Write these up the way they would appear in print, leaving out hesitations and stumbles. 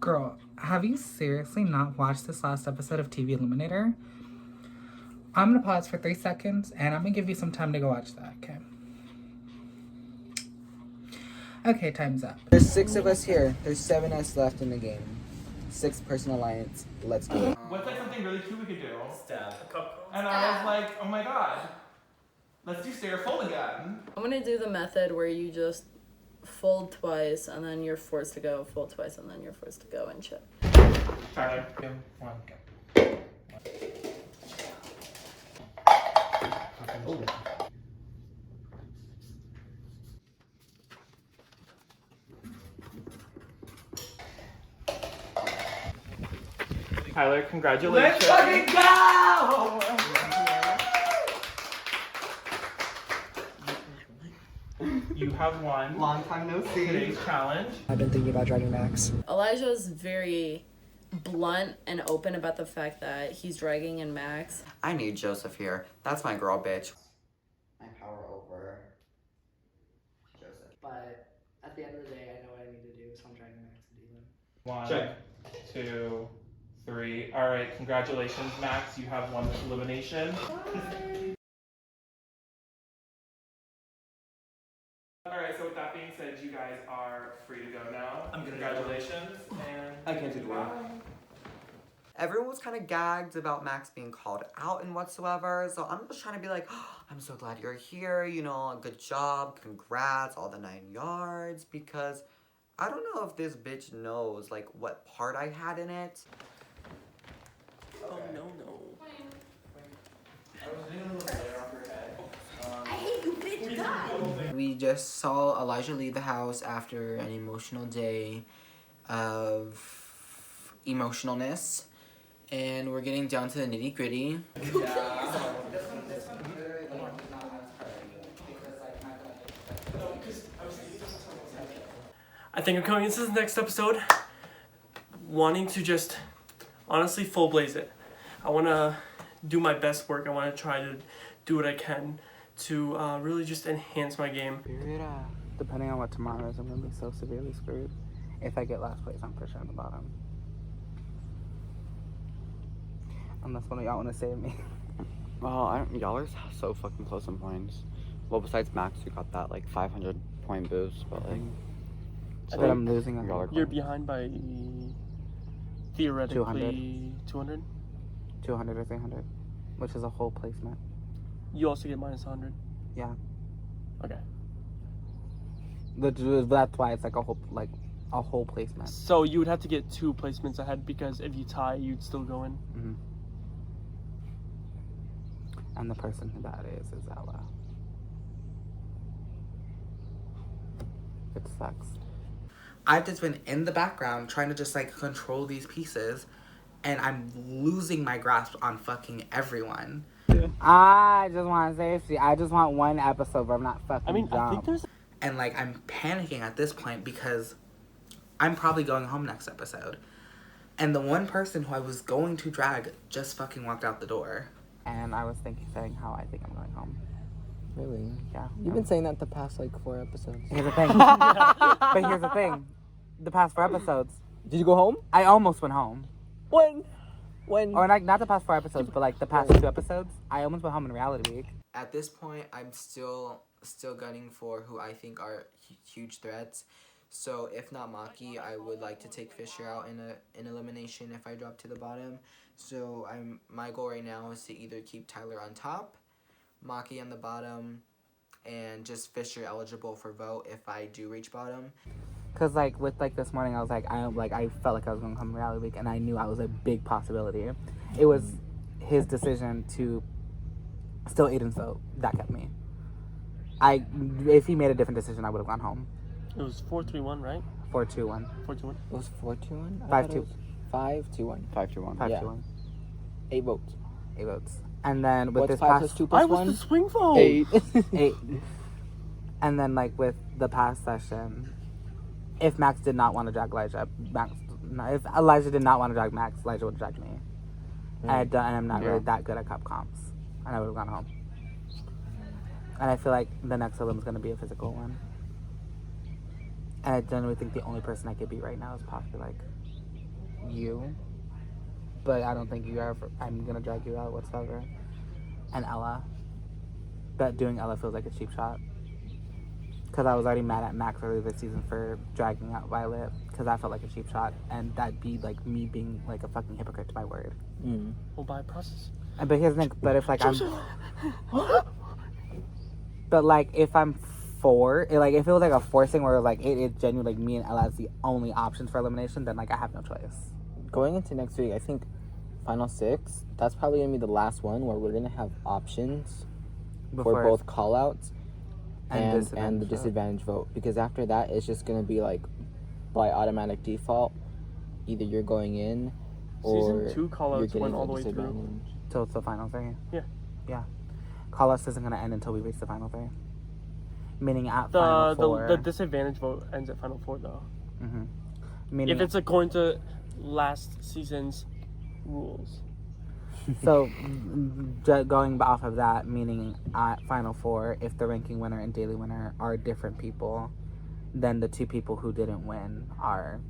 Girl, have you seriously not watched this last episode of TV.Eliminator? I'm gonna pause for 3 seconds and I'm gonna give you some time to go watch that, okay? Okay, time's up. There's 6 of us here. There's 7 of us left in the game. 6-person alliance. Let's do it. What's like something really cute we could do? Stab. And I was like, oh my god. Let's do stare fold again. I'm gonna do the method where you just fold twice and then you're forced to go, fold twice and then you're forced to go and chip. Tyler, 2, 1, go. Oh. Tyler, congratulations. Let's fucking go! You have won. Long time no see. Today's challenge. I've been thinking about dragging Max. Elijah's very blunt and open about the fact that he's dragging in Max. I need Joseph here. That's my girl, bitch. My power over Joseph. But at the end of the day, I know what I need to do, so I'm dragging Max to do them. 1, Check. 2, 3. All right, congratulations, Max. You have won this elimination. All right, so with that being said, you guys are free to go now. Congratulations, and I can't do the work. Everyone was kind of gagged about Max being called out and whatsoever, so I'm just trying to be like, oh, I'm so glad you're here, you know, good job, congrats, all the 9 yards, because I don't know if this bitch knows, like, what part I had in it. Oh, no. We just saw Elijah leave the house after an emotional day of emotionalness. And we're getting down to the nitty gritty. I think I'm coming into this next episode wanting to just honestly full blaze it. I want to do my best work. I want to try to do what I can to really just enhance my game. Depending on what tomorrow is, I'm gonna be so severely screwed. If I get last place, I'm for sure on the bottom. Unless one of y'all want to save me. Well, y'all are so fucking close on points. Well, besides Max, who got that like 500 point boost, but like. But I'm losing on y'all are You're close. behind by theoretically 200. 200 or 300, which is a whole placement. You also get minus 100. Yeah. Okay. That's why it's like a whole placement. So you would have to get 2 placements ahead because if you tie, you'd still go in. Mm-hmm. And the person who that is Ella. It sucks. I've just been in the background trying to just like control these pieces, and I'm losing my grasp on fucking everyone. Yeah. I just want safety. I just want one episode where I'm not fucking I think there's... And like I'm panicking at this point because I'm probably going home next episode. And the one person who I was going to drag just fucking walked out the door. And I was saying how I think I'm going home. Really? Yeah. You've been saying that the past like 4 episodes. Here's the thing. But here's the thing. The past 4 episodes. Did you go home? I almost went home. When? Or like not the past 4 episodes, but like the past 2 episodes. I almost went home in reality week. At this point, I'm still gunning for who I think are huge threats. So if not Maki, I would like to take Fisher out in elimination if I drop to the bottom. So my goal right now is to either keep Tyler on top, Maki on the bottom, and just Fisher eligible for vote if I do reach bottom. Cause like with like this morning, I was like I felt like I was gonna come reality week, and I knew I was a big possibility. It was his decision to still Aidan's vote that kept me. If he made a different decision, I would have gone home. It was 4-3-1, right? 4-2-1. 4-2-1. It was 4-2-1? 5-2. 5-2-1. 5-2-1. 5-2-1. 8 votes. 8 votes. And then with What's this 5 past... plus 2 plus I 1? was the swing vote! 8. 8. And then like with the past session, if Max did not want to drag Elijah, if Elijah did not want to drag Max, Elijah would have dragged me. And I'm not really that good at cup comps. And I would have gone home. And I feel like the next elim is going to be a physical one. And I generally think the only person I could beat right now is possibly like you, but I don't think I'm gonna drag you out whatsoever. And Ella, but doing Ella feels like a cheap shot. Because I was already mad at Max earlier this season for dragging out Violet, because I felt like a cheap shot, and that'd be like me being like a fucking hypocrite to my word. We'll buy a process. But here's the thing, but if like I'm, but like if I'm like if it was like a forcing where like it is genuinely like me and Ella as the only options for elimination, then like I have no choice. Going into next week, I think Final 6, that's probably going to be the last one where we're going to have options for both call-outs and the disadvantage vote. Because after that, it's just going to be like, by automatic default, either you're going in or Season 2 call-outs went all the way through. Till the final 3? Yeah. Yeah. Call-outs isn't going to end until we reach the final 3. Meaning at final 4. The disadvantage vote ends at final 4, though. Meaning if it's according to last season's rules. So, going off of that, meaning at Final 4, if the ranking winner and daily winner are different people, then the 2 people who didn't win are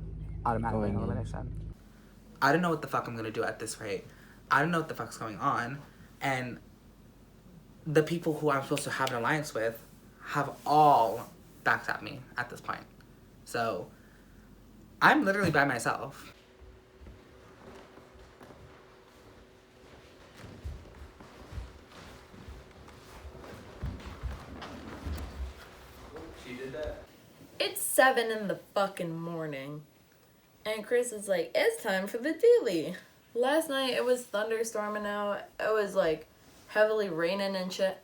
automatically in elimination. I don't know what the fuck I'm gonna do at this rate. I don't know what the fuck's going on. And the people who I'm supposed to have an alliance with have all backstabbed me at this point. So, I'm literally by myself. It's 7 in the fucking morning. And Chris is like, it's time for the daily. Last night it was thunderstorming out. It was like heavily raining and shit.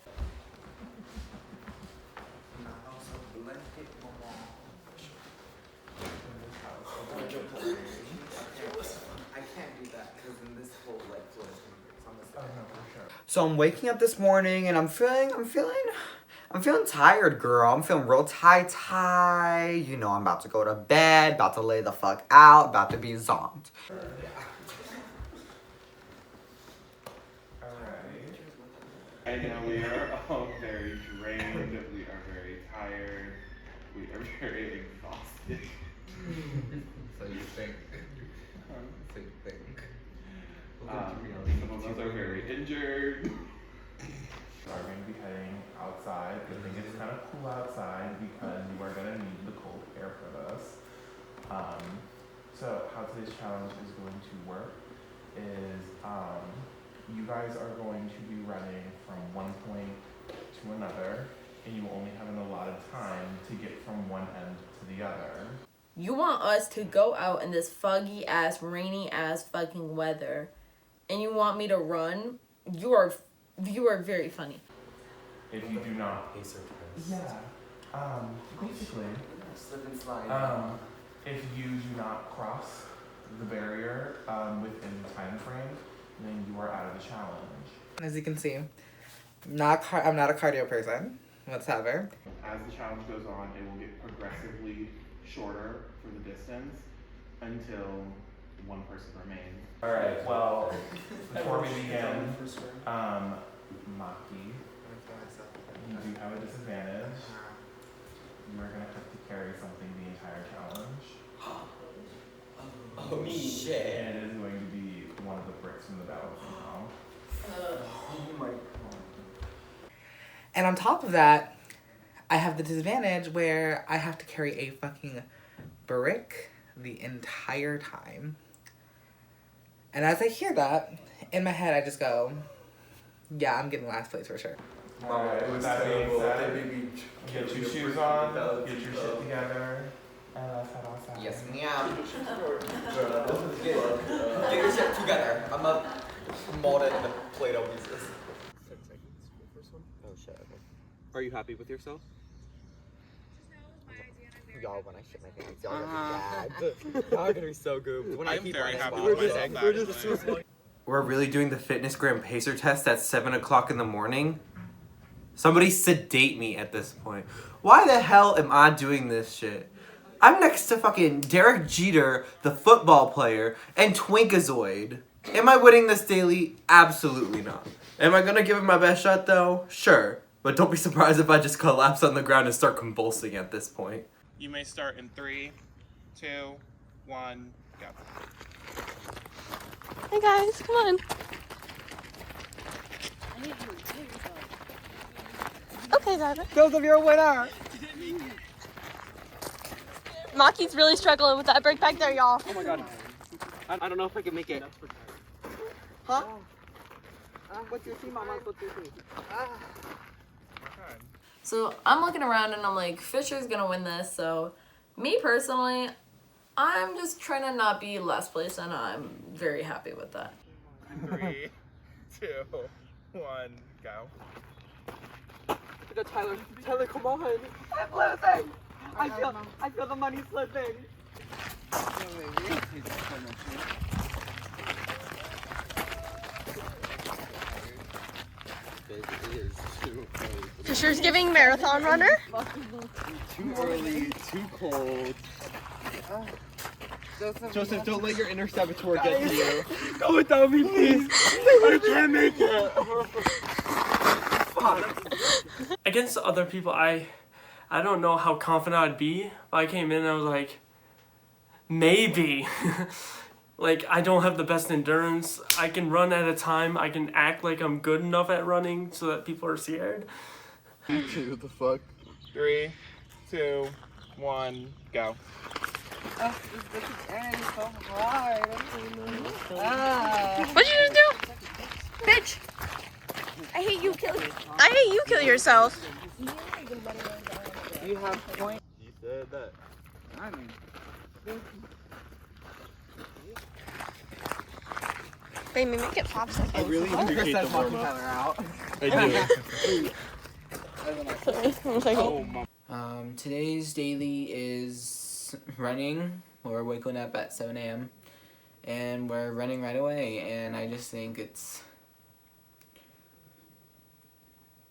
So I'm waking up this morning and I'm feeling tired, girl. I'm feeling real tie. You know, I'm about to go to bed, about to lay the fuck out, about to be zonked. Alright. I know we are all very drained, we are very tired, we are very exhausted. So you think? Some of us are very injured. So we're going to be heading outside. I think it's kind of cool outside because you are going to need the cold air for this. So how today's challenge is going to work is you guys are going to be running from one point to another, and you only have an allotted time to get from one end to the other. You want us to go out in this foggy ass, rainy ass fucking weather, and you want me to run? You are very funny. If you do not, basically, if you do not cross the barrier within the time frame, then you are out of the challenge. As you can see, I'm not a cardio person whatsoever. As the challenge goes on, it will get progressively shorter for the distance until one person remains. All right, well, before we begin, Maki, you do have a disadvantage. You are going to have to carry something the entire challenge. Oh shit. And it is going to be one of the bricks from the battle somehow. Oh my god. And on top of that, I have the disadvantage where I have to carry a fucking brick the entire time. And as I hear that, in my head I just go, yeah, I'm getting last place for sure. Alright, with that being said, get your shoes on, get your shit together, and let's head outside. Yes, ma'am. Get your shit together. I'm gonna mold it into Play-Doh pieces. 6 seconds for the first one. Oh shit, okay. Are you happy with yourself? Y'all, when I shit my pants, y'all gonna be gagged. Y'all are gonna be so gooped. When I'm very happy with myself. We're really doing the fitness gram pacer test at 7 o'clock in the morning? Somebody sedate me at this point. Why the hell am I doing this shit? I'm next to fucking Derek Jeter, the football player, and Twinkazoid. Am I winning this daily? Absolutely not. Am I gonna give it my best shot though? Sure. But don't be surprised if I just collapse on the ground and start convulsing at this point. You may start in 3, 2, 1, go. Hey guys, come on. Okay, Dada. Joseph, you're a winner. Maki's really struggling with that break back there, y'all. Oh my god. I don't know if I can make it. Huh? What's your team, Mama? What's your team? So I'm looking around and I'm like, Fisher's gonna win this. So me personally, I'm just trying to not be last place, and I'm very happy with that. 3, 2, 1, go. Tyler, come on. I'm losing. I feel the money slipping. Fisher's giving marathon runner. Too early, too cold. Joseph, don't let your inner saboteur get to you. Go without me, please. I can't make it. Against other people, I don't know how confident I'd be. I came in and I was like, maybe. Like, I don't have the best endurance. I can run at a time. I can act like I'm good enough at running so that people are scared. What the fuck? 3, 2, 1, go. This is ending so hard. What'd you just do? Bitch. I hate you kill yourself. You have point. You said that. I mean. Baby, make it popsicle. I really appreciate the work. I do. Sorry, 1 second. Today's daily is running. We're waking up at 7 a.m. and we're running right away, and I just think it's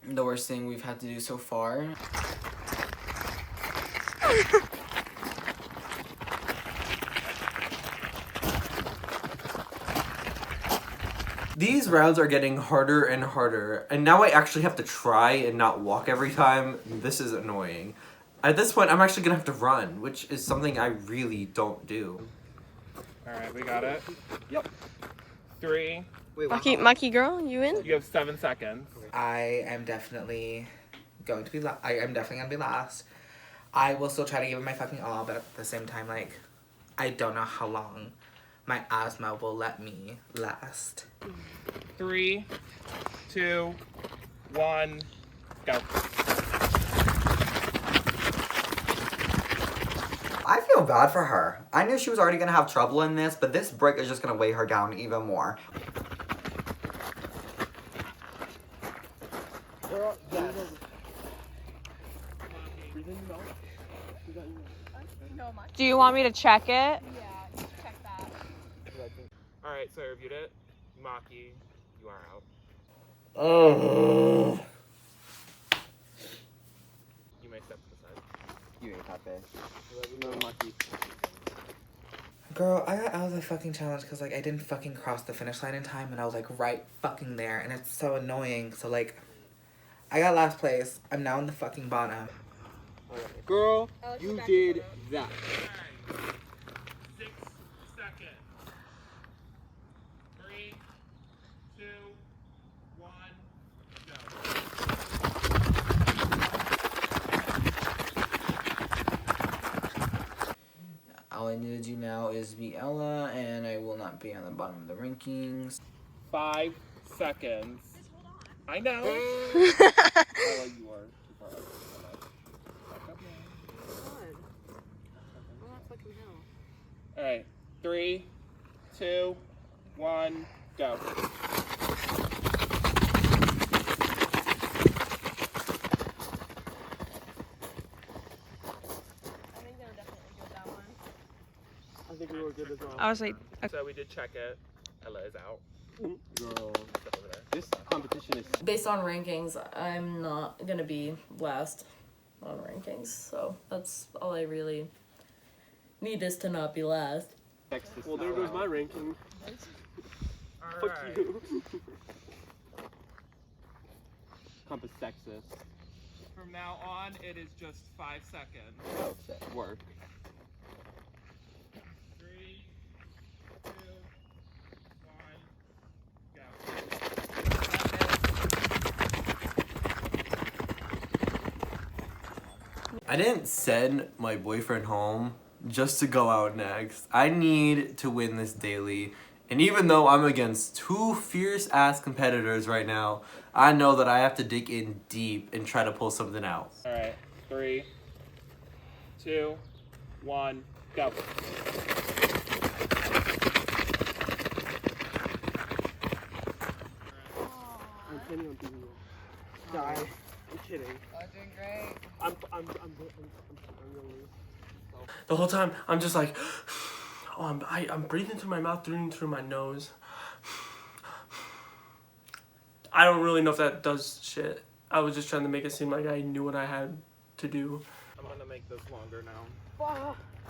the worst thing we've had to do so far. These rounds are getting harder and harder, and now I actually have to try and not walk every time. This is annoying. At this point, I'm actually gonna have to run, which is something I really don't do. Alright, we got it. Yep. 3. Maki girl, you in? You have 7 seconds. I am definitely going to be I am definitely gonna be last. I will still try to give it my fucking all, but at the same time, like, I don't know how long my asthma will let me last. 3, 2, 1, go. I feel bad for her. I knew she was already gonna have trouble in this, but this break is just gonna weigh her down even more. Do you want me to check it? Alright, so I reviewed it. Maki, you are out. Oh. You may step to the side. You ain't got this. Let me know, Maki. Girl, I got out of the fucking challenge because, like, I didn't fucking cross the finish line in time, and I was, like, right fucking there, and it's so annoying. So, like, I got last place. I'm now in the fucking bottom. Girl, you did that. 6 seconds. 3, 2, 1, go. All I need to do now is beat Ella, and I will not be on the bottom of the rankings. 5 seconds. I know. Oh, you are. Alright, 3, 2, 1, go. I think we were good as well. I was like, So we did check it. Ella is out. Girl, this competition is. Based on rankings, I'm not gonna be last on rankings, so that's all I really need is to not be last. Well, there goes my ranking. Fuck you. Compass sexist. From now on, it is just 5 seconds. Oh, shit. Work. 3, 2, 1, I didn't send my boyfriend home just to go out next. I need to win this daily. And even though I'm against two fierce-ass competitors right now, I know that I have to dig in deep and try to pull something out. All right, 3, 2, 1, go. I'm planning on beating you. Die. I'm kidding. Oh, doing great. I'm gonna lose. The whole time, I'm just like, oh, I'm breathing through my mouth, breathing through my nose. I don't really know if that does shit. I was just trying to make it seem like I knew what I had to do. I'm gonna make this longer now.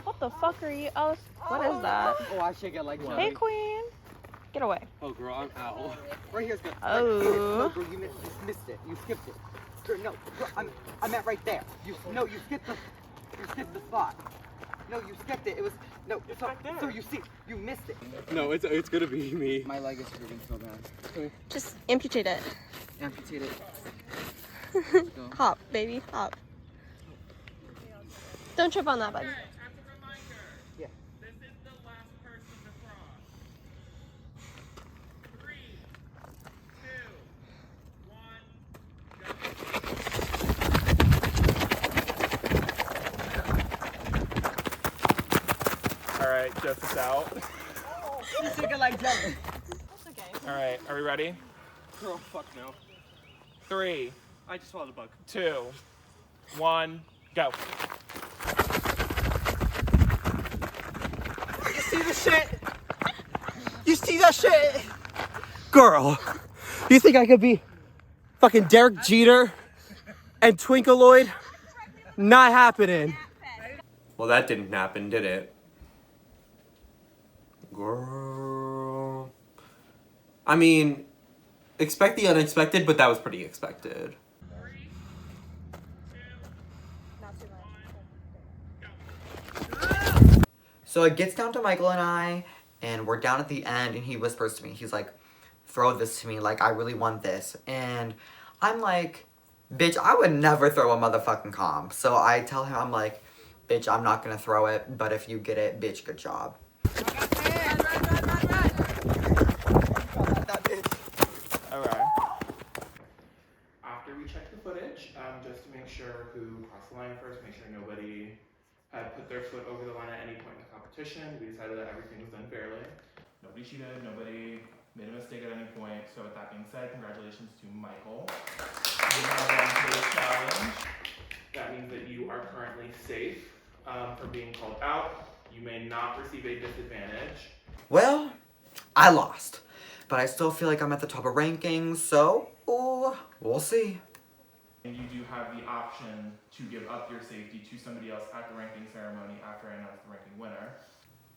What the fuck are you? Oh, what is that? Oh, I shake it like jelly. Hey, queen. Get away. Oh, girl, I'm out. Right here's good. Oh. No, girl, you missed it. You skipped it. Girl, no, girl, I'm at right there. You skipped the spot. No, you skipped it. It was no. It's back there. So you missed it. No, it's gonna be me. My leg is hurting so bad. Just amputate it. Amputate it. Hop, baby, hop. Don't trip on that, bud. Yeah. This is the last person to cross. 3, 2, 1, go. All right, Joseph's out. You shake it like jelly. That's okay. All right, are we ready? Girl, fuck no. 3, I just swallowed a bug. 2, 1, go. You see the shit? You see that shit? Girl, you think I could be fucking Derek Jeter and Twinkleoid? Not happening. Well, that didn't happen, did it? Girl. I mean, expect the unexpected, but that was pretty expected. So it gets down to Michael and I, and we're down at the end, and he whispers to me, he's like, throw this to me, like, I really want this. And I'm like, bitch, I would never throw a motherfucking comp. So I tell him, I'm like, bitch, I'm not gonna throw it, but if you get it, bitch, good job. Alright. After we checked the footage, just to make sure who crossed the line first, make sure nobody had put their foot over the line at any point in the competition, we decided that everything was done fairly. Nobody cheated, nobody made a mistake at any point, so with that being said, congratulations to Michael. You have won today's challenge. That means that you are currently safe from being called out. You may not receive a disadvantage. Well, I lost, but I still feel like I'm at the top of rankings, so we'll see. And you do have the option to give up your safety to somebody else at the ranking ceremony after I announce the ranking winner.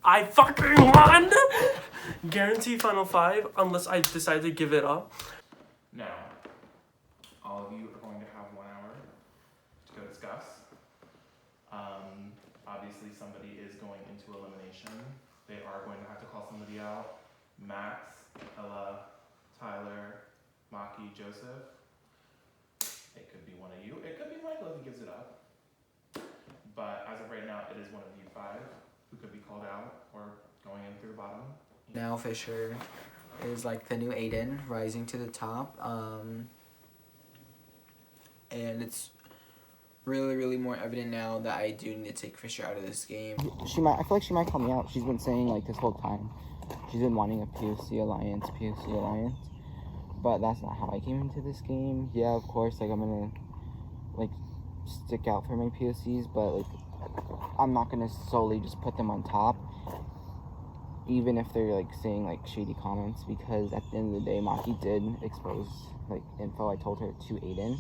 I fucking won! Guarantee final 5 unless I decide to give it up. Now, all of you are going to have 1 hour to go discuss. Obviously somebody is going into elimination. They are going to have to call somebody out. Max, Ella, Tyler, Maki, Joseph. It could be one of you. It could be Michael if he gives it up. But as of right now, it is one of you 5 who could be called out or going in through the bottom. Now Fisher is like the new Aidan, rising to the top. And it's really more evident now that I do need to take Fisher out of this game. I feel like she might call me out. She's been saying like this whole time. She's been wanting a POC alliance. But that's not how I came into this game. Yeah, of course, like I'm gonna like stick out for my POCs, but like I'm not gonna solely just put them on top, even if they're like saying like shady comments, because at the end of the day, Maki did expose like info I told her to Aidan,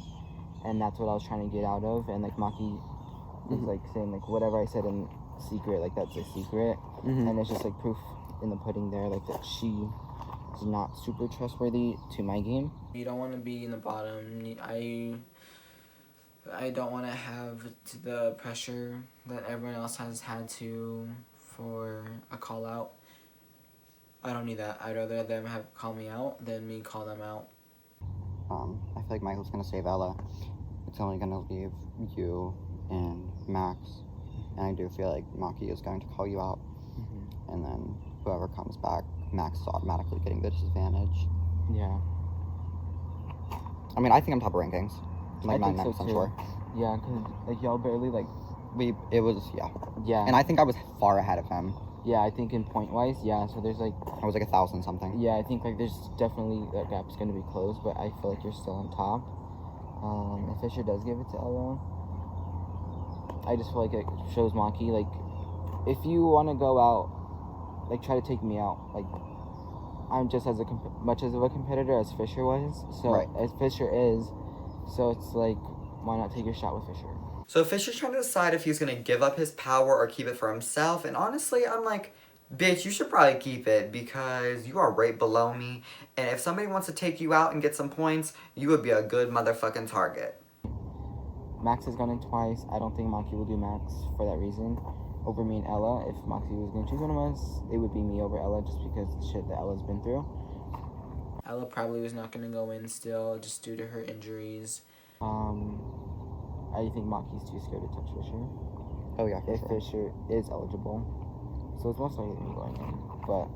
and that's what I was trying to get out of. And like Maki was like saying like whatever I said in secret, like that's a secret, and it's just like proof in the pudding there, like that she is not super trustworthy to my game. You don't want to be in the bottom. I don't want to have the pressure that everyone else has had to for a call out. I don't need that. I'd rather them call me out than me call them out. I feel like Michael's gonna save Ella. It's only gonna leave you and Max, and I do feel like Maki is going to call you out, and then whoever comes back, Max is automatically getting the disadvantage. Yeah. I mean, I think I'm top of rankings. I'm like I think 99% so too. sure. Yeah, because like y'all barely like. Yeah. And I think I was far ahead of him. Yeah, I think in point wise, yeah. So there's like. I was like 1,000 something. Yeah, I think like there's definitely that gap's gonna be closed, but I feel like you're still on top. If Fisher does give it to Ella, I just feel like it shows Maki like, if you want to go out, like try to take me out, like I'm just as much of a competitor as Fisher was, so as Fisher is, so it's like, why not take your shot with Fisher? So Fisher's trying to decide if he's gonna give up his power or keep it for himself, and honestly, I'm like, bitch, you should probably keep it because you are right below me, and if somebody wants to take you out and get some points, you would be a good motherfucking target. Max has gone in twice. I don't think Maki will do Max for that reason over me and Ella. If Maki was going to choose one of us, it would be me over Ella just because the shit that Ella's been through. Ella probably was not going to go in still just due to her injuries. I think Maki's too scared to touch Fisher. Oh yeah, if Fisher is eligible. So it's most likely me going in, but...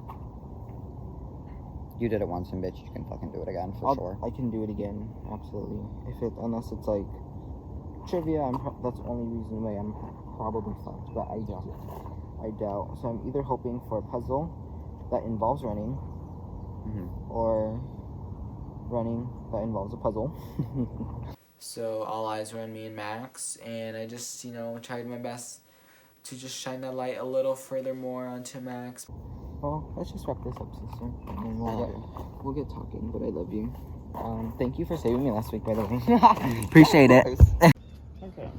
You did it once, and bitch, you can fucking do it again, for sure. I can do it again, absolutely. Unless it's like trivia, that's the only reason why I'm probably fucked, but I doubt. So I'm either hoping for a puzzle that involves running, or running that involves a puzzle. So all eyes were on me and Max, and I just, tried my best to just shine that light a little further more onto Max. Well, let's just wrap this up, sister, and we'll get talking, but I love you. Thank you for saving me last week, by the way. Appreciate it. Okay.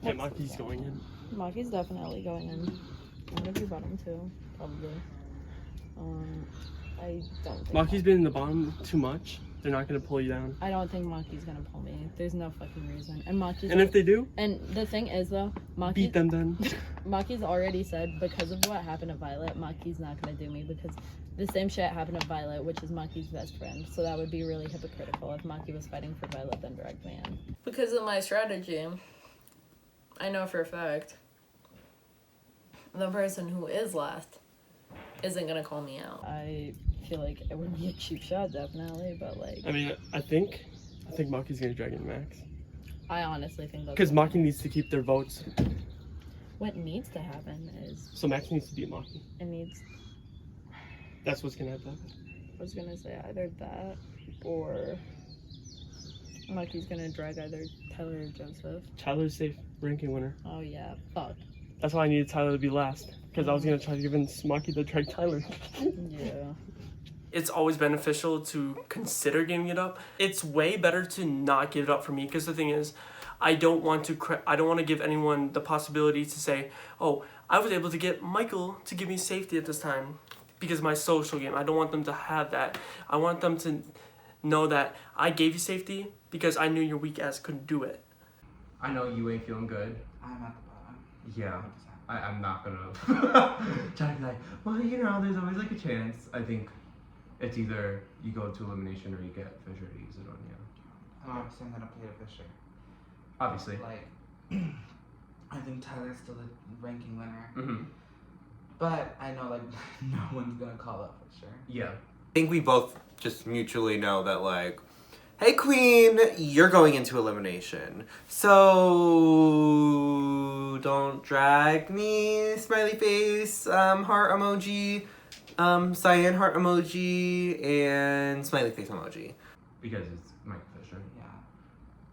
Yeah, Maki's going in. Maki's definitely going in. I'm gonna be bottom too, probably. I don't think Maki's been in the bottom too much. They're not gonna pull you down. I don't think Maki's gonna pull me. There's no fucking reason. And Maki's. And if they do? And the thing is though, Maki. Beat them then. Maki's already said because of what happened to Violet, Maki's not gonna do me because the same shit happened to Violet, which is Maki's best friend. So that would be really hypocritical if Maki was fighting for Violet then dragged me in. Because of my strategy, I know for a fact the person who is last isn't gonna call me out. I feel like it would be a cheap shot, definitely, but like. I mean, I think Maki's gonna drag in Max. I honestly think that's. Because Maki needs to keep their votes. What needs to happen is. So Max needs to beat Maki. It needs. That's what's gonna happen. I was gonna say either that or Maki's gonna drag either Tyler or Joseph. Tyler's safe ranking winner. Oh yeah, fuck. That's why I needed Tyler to be last. Because I was gonna try to convince Maki to drag Tyler. Yeah. It's always beneficial to consider giving it up. It's way better to not give it up for me because the thing is, I don't want to give anyone the possibility to say, oh, I was able to get Michael to give me safety at this time because of my social game. I don't want them to have that. I want them to know that I gave you safety because I knew your weak ass couldn't do it. I know you ain't feeling good. I'm at the bottom. Yeah. I'm not gonna try to be like, well, there's always like a chance. I think it's either you go to elimination or you get Fisher to use it on you. Oh, I'm still gonna play the Fisher. Obviously. Like, I think Tyler's still the ranking winner. Mm-hmm. But I know, like, no one's gonna call up Fisher. Yeah. I think we both just mutually know that, like, hey, Queen, you're going into elimination. So don't drag me, smiley face, heart emoji, cyan heart emoji, and smiley face emoji. Because it's Mike Fisher. Yeah.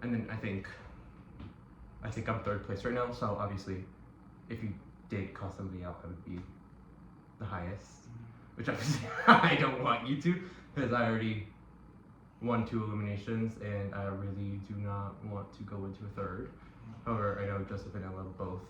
And then I think I'm third place right now, so obviously if you did call somebody out, I would be the highest. Which obviously I don't want you to, because I already won 2 eliminations, and I really do not want to go into a third. However, I know Joseph and Ella both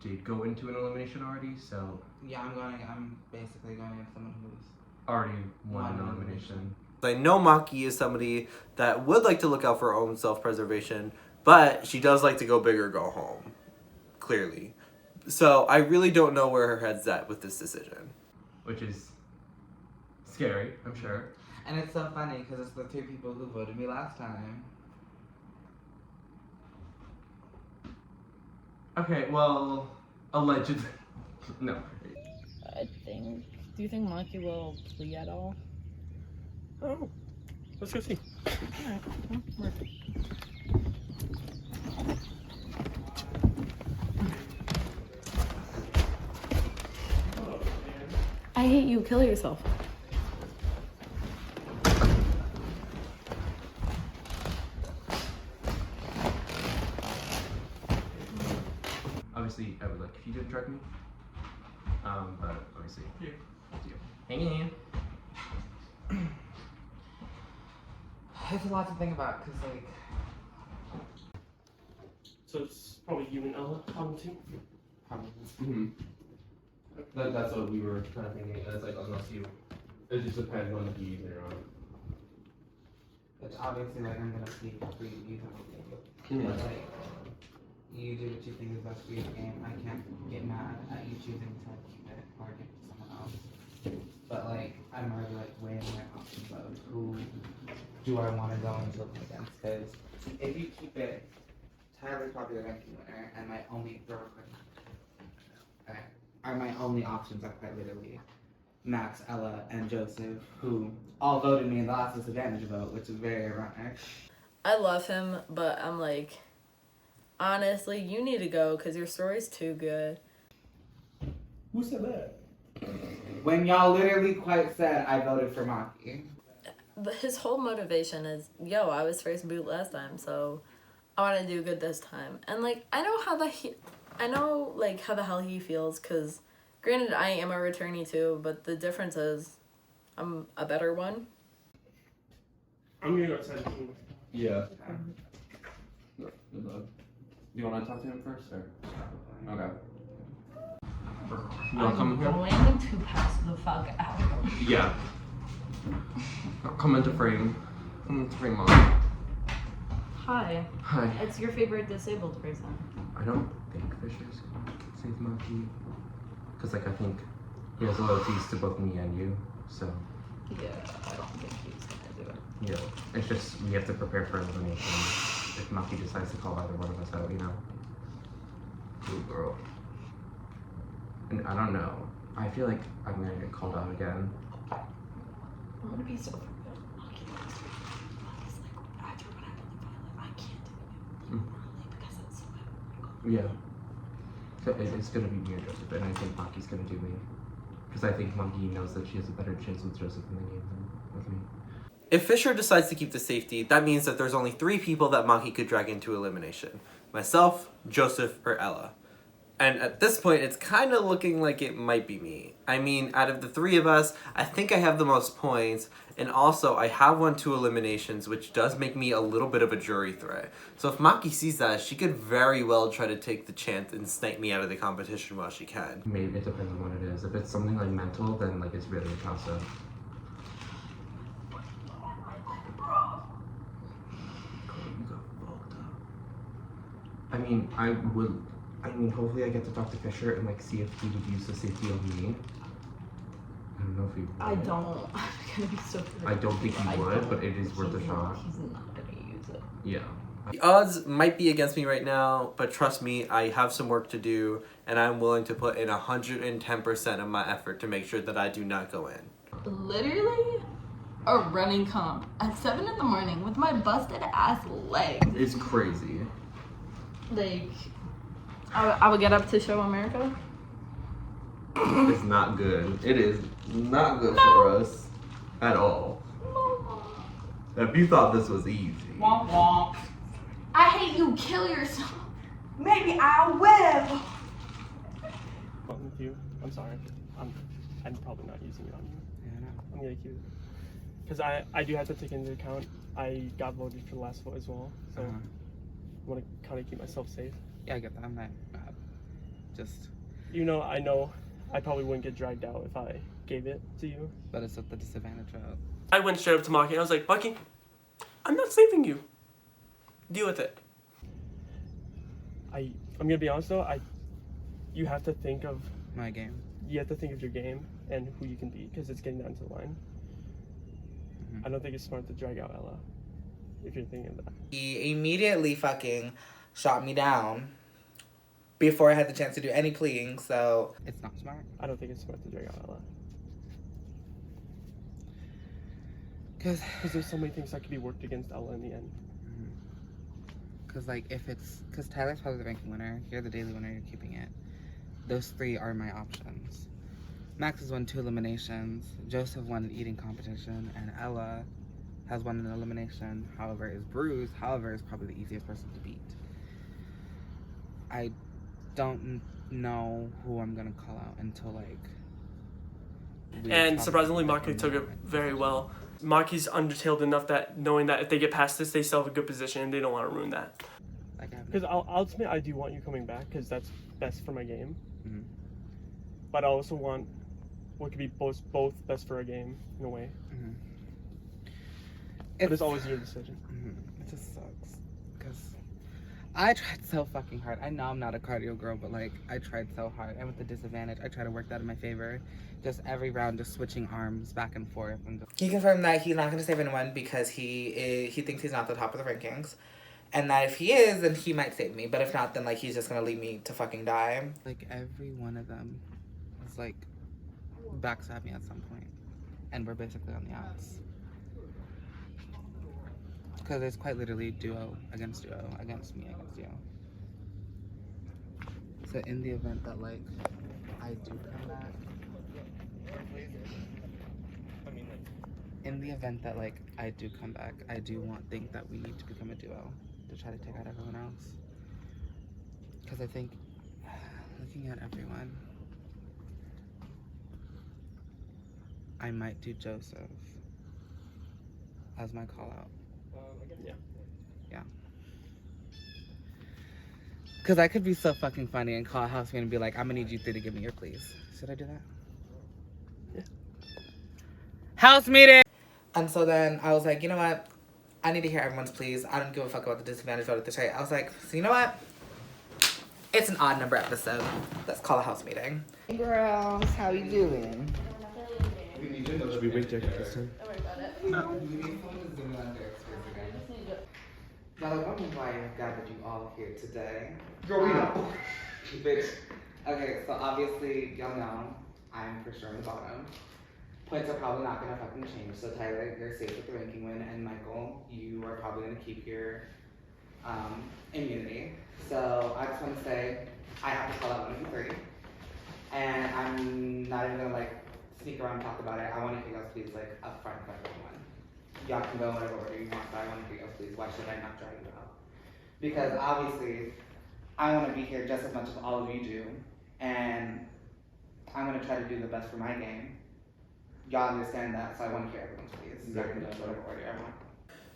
did go into an elimination already, so... Yeah, I'm basically going against someone who's... already won an elimination. I know Maki is somebody that would like to look out for her own self-preservation, but she does like to go big or go home, clearly. So I really don't know where her head's at with this decision. Which is scary, I'm sure. And it's so funny because it's the 2 people who voted me last time. Okay, well, allegedly. No. Do you think Maki will plea at all? Oh, let's go see. Alright, well, work. I hate you, kill yourself. Obviously, I would like if you didn't drug me. But obviously, here. Hang in. It's a lot to think about, because, like... So it's probably you and Ella on the team? Mm-hmm. That's what we were kind of thinking. It's like, unless you... It just depends on the either on. Which obviously, like, I'm gonna speak for you type of thing. Mm-hmm. But, like, you do what you think is best for your game. I can't get mad at you choosing to keep it or give it to someone else. But, like, I'm already, like, weighing my options of who do I want to go and look against. Because if you keep it, Tyler's probably the ranking winner, and my only are my only options are quite literally Max, Ella, and Joseph, who all voted me in the last disadvantage vote, which is very ironic. I love him, but I'm like, honestly, you need to go because your story's too good. Who said that? When y'all literally quite said I voted for Maki. His whole motivation is, yo, I was first boot last time, so I want to do good this time. And like, I know how the hell he feels, because granted, I am a returnee too, but the difference is I'm a better one. I'm gonna go outside. Yeah. Do you want to talk to him first, or? Okay. You want to come in here? going to pass the fuck out. Yeah. Come into frame. Come into frame, Mom. Hi. Hi. It's your favorite disabled person. I don't think Fisher's gonna save Maki. Because, like, I think he has loyalties to both me and you, so. Yeah, I don't think he's gonna do it. Yeah. It's just, we have to prepare for elimination if Maki decides to call either one of us out, you know? Ooh, girl. And I don't know. I feel like I'm gonna get called out again. I'm gonna be so forget. Maki last week. Maki's like, after what happened to Violet, I can't do it. Like, really, because it's so bad. Yeah. So it's gonna be me or Joseph, and I think Maki's gonna do me. Because I think Maki knows that she has a better chance with Joseph in the game than with me. If Fisher decides to keep the safety, that means that there's only 3 people that Maki could drag into elimination. Myself, Joseph, or Ella. And at this point, it's kind of looking like it might be me. I mean, out of the 3 of us, I think I have the most points, and also I have won 2 eliminations, which does make me a little bit of a jury threat. So if Maki sees that, she could very well try to take the chance and snipe me out of the competition while she can. Maybe it depends on what it is. If it's something like mental, then like it's really a toss-up. I mean, hopefully I get to talk to Fisher and like see if he would use the safety on me. I don't know if he would. I don't. I'm gonna be so hurt. I don't think he would, but it is worth a shot. He's not gonna use it. Yeah. The odds might be against me right now, but trust me, I have some work to do, and I'm willing to put in 110% of my effort to make sure that I do not go in. Literally a running comp at 7 in the morning with my busted ass legs. It's crazy. Like, I would get up to show America. It's not good. It is not good for us at all. If you thought this was easy. Womp womp. I hate you. Kill yourself. Maybe I will. With you. I'm sorry. I'm probably not using it on you. Yeah, I know. I'm gonna keep it. Because I do have to take into account I got voted for the last vote as well. So I want to kind of keep myself safe. Yeah, I get that. I'm not bad. Just. You know, I know I probably wouldn't get dragged out if I gave it to you. But it's at the disadvantage of. I went straight up to Maki and I was like, Maki, I'm not saving you. Deal with it. I'm gonna be honest though, you have to think of My game. You have to think of your game and who you can beat because it's getting down to the line. I don't think it's smart to drag out Ella if you're thinking of that. He immediately fucking shot me down. before I had the chance to do any pleading, so it's not smart. I don't think it's smart to drag out Ella. Because there's so many things that could be worked against Ella in the end. Because, like, because Tyler's probably the ranking winner, you're the daily winner, you're keeping it. Those 3 are my options. Max has won 2 eliminations, Joseph won an eating competition, and Ella has won an elimination, however, is bruised, however, is probably the easiest person to beat. I don't know who I'm gonna call out until, like... And surprisingly, Maki took it very well. Maki's undertailed enough that knowing that if they get past this, they still have a good position and they don't want to ruin that. Because ultimately, I do want you coming back because that's best for my game. Mm-hmm. But I also want what could be both best for our game in a way. Mm-hmm. But it's always your decision. Mm-hmm. It just sucks because I tried so fucking hard. I know I'm not a cardio girl, but like I tried so hard, and with the disadvantage, I try to work that in my favor. Just every round, just switching arms back and forth. And he confirmed that he's not going to save anyone because he thinks he's not the top of the rankings. And that if he is, then he might save me. But if not, then, like, he's just going to leave me to fucking die. Like, every one of them was, like, backstab me at some point. And we're basically on the outs. Because it's quite literally duo, against me, against you. So in the event that, like, I do come back... In the event that, like, I do come back, I do think that we need to become a duo to try to take out everyone else. Because I think, looking at everyone, I might do Joseph as my call-out. Yeah. Because I could be so fucking funny and call House and be like, I'm gonna need you 3 to give me your please. Should I do that? Yeah. House meeting! And so then I was like, you know what? I need to hear everyone's please. I don't give a fuck about the disadvantage vote at the trade. I was like, so you know what? It's an odd number episode. Let's call a house meeting. Hey girls, how you doing? Should we wait there this time? Don't worry about it. No. We need someone to zoom in on their experience again. Now, the wonder why I've gathered you all here today. Girl, we know. Bitch. Okay, so obviously, y'all know I'm for sure on the bottom. Points are probably not gonna fucking change. So Tyler, you're safe with the ranking win, and Michael, you are probably gonna keep your immunity. So I just want to say I have to call out 1 of you 3, and I'm not even gonna like sneak around and talk about it. I want to hear you guys please like up front in front of everyone. Y'all can go in whatever order you want, but I want to hear you guys please. Why should I not drag you out? Because obviously I want to be here just as much as all of you do, and I'm gonna try to do the best for my game. Y'all understand that, so I want to hear everyone's please. So I can go in whatever order I want.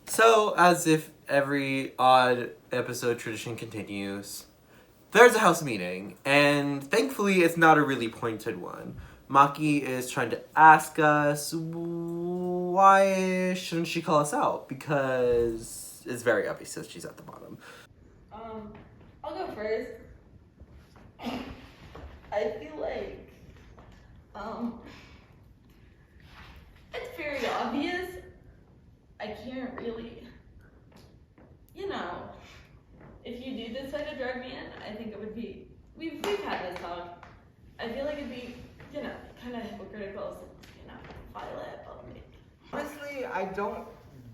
So, as if every odd episode tradition continues, there's a house meeting, and thankfully it's not a really pointed one. Maki is trying to ask us why shouldn't she call us out, because it's very obvious that she's at the bottom. I'll go first. I feel like, it's very obvious. I can't really, you know, if you do decide to drag me in, I think it would be, we've had this talk. I feel like it'd be, you know, kind of hypocritical, you know, Violet, but like. Honestly, I don't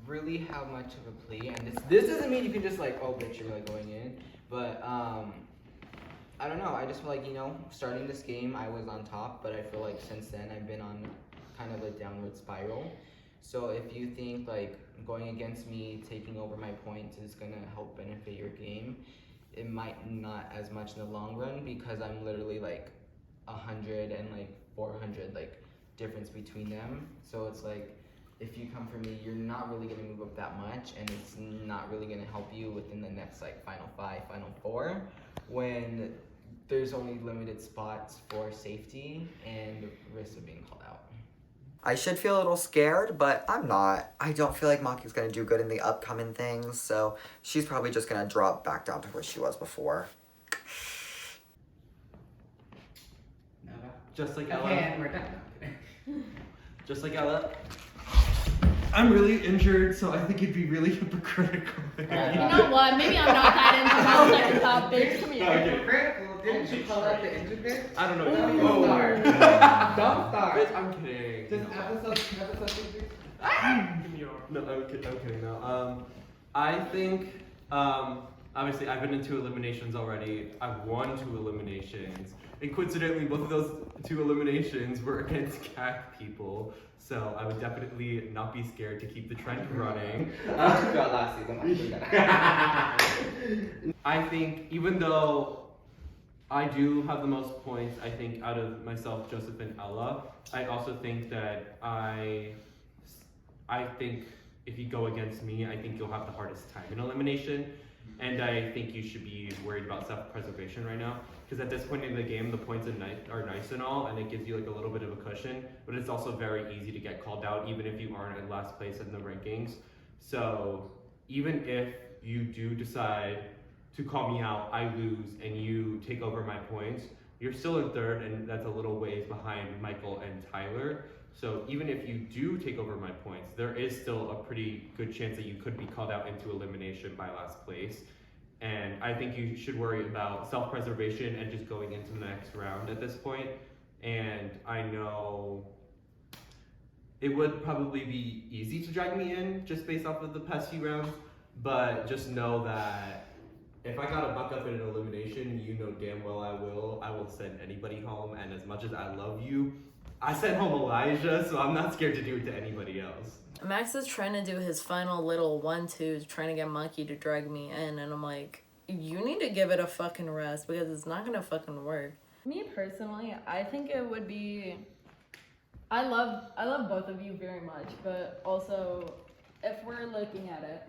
really have much of a plea, and this doesn't mean you can just like, oh bitch, you're like going in, but I don't know, I just feel like, you know, starting this game, I was on top, but I feel like since then, I've been on kind of a downward spiral. So if you think like going against me, taking over my points is gonna help benefit your game, it might not as much in the long run, because I'm literally like 100 and like 400 like difference between them. So it's like, if you come for me, you're not really gonna move up that much, and it's not really gonna help you within the next like final 5, final 4, when there's only limited spots for safety and risk of being called out. I should feel a little scared, but I'm not. I don't feel like Maki's gonna do good in the upcoming things, so she's probably just gonna drop back down to where she was before. Just like Ella. Just like Ella. I'm really injured, so I think it'd be really hypocritical. You know what? Maybe I'm not that into that second topic. Come here. Okay. didn't you call out the injured bitch? I don't know. Don't start. Don't start. I'm kidding. Just episode 6. Give me your arm. No, I'm kidding now. I think, obviously I've been in 2 eliminations already. I've won 2 eliminations. And coincidentally, both of those 2 eliminations were against CAC people. So I would definitely not be scared to keep the trend running. Last season. I think even though I do have the most points, I think out of myself, Joseph, and Ella, I also think that I think if you go against me, I think you'll have the hardest time in elimination. And I think you should be worried about self-preservation right now. Because at this point in the game, the points are nice and all, and it gives you like a little bit of a cushion, but it's also very easy to get called out, even if you aren't in last place in the rankings. So even if you do decide to call me out, I lose, and you take over my points, you're still in third, and that's a little ways behind Michael and Tyler. So even if you do take over my points, there is still a pretty good chance that you could be called out into elimination by last place. And I think you should worry about self-preservation and just going into the next round at this point. And I know it would probably be easy to drag me in just based off of the past few rounds, but just know that if I got a buck up in an elimination, you know damn well I will send anybody home. And as much as I love you, I sent home Elijah, so I'm not scared to do it to anybody else. Max is trying to do his final little 1-2, trying to get Maki to drag me in, and I'm like, you need to give it a fucking rest because it's not gonna fucking work. Me personally, I think it would be, I love both of you very much, but also if we're looking at it,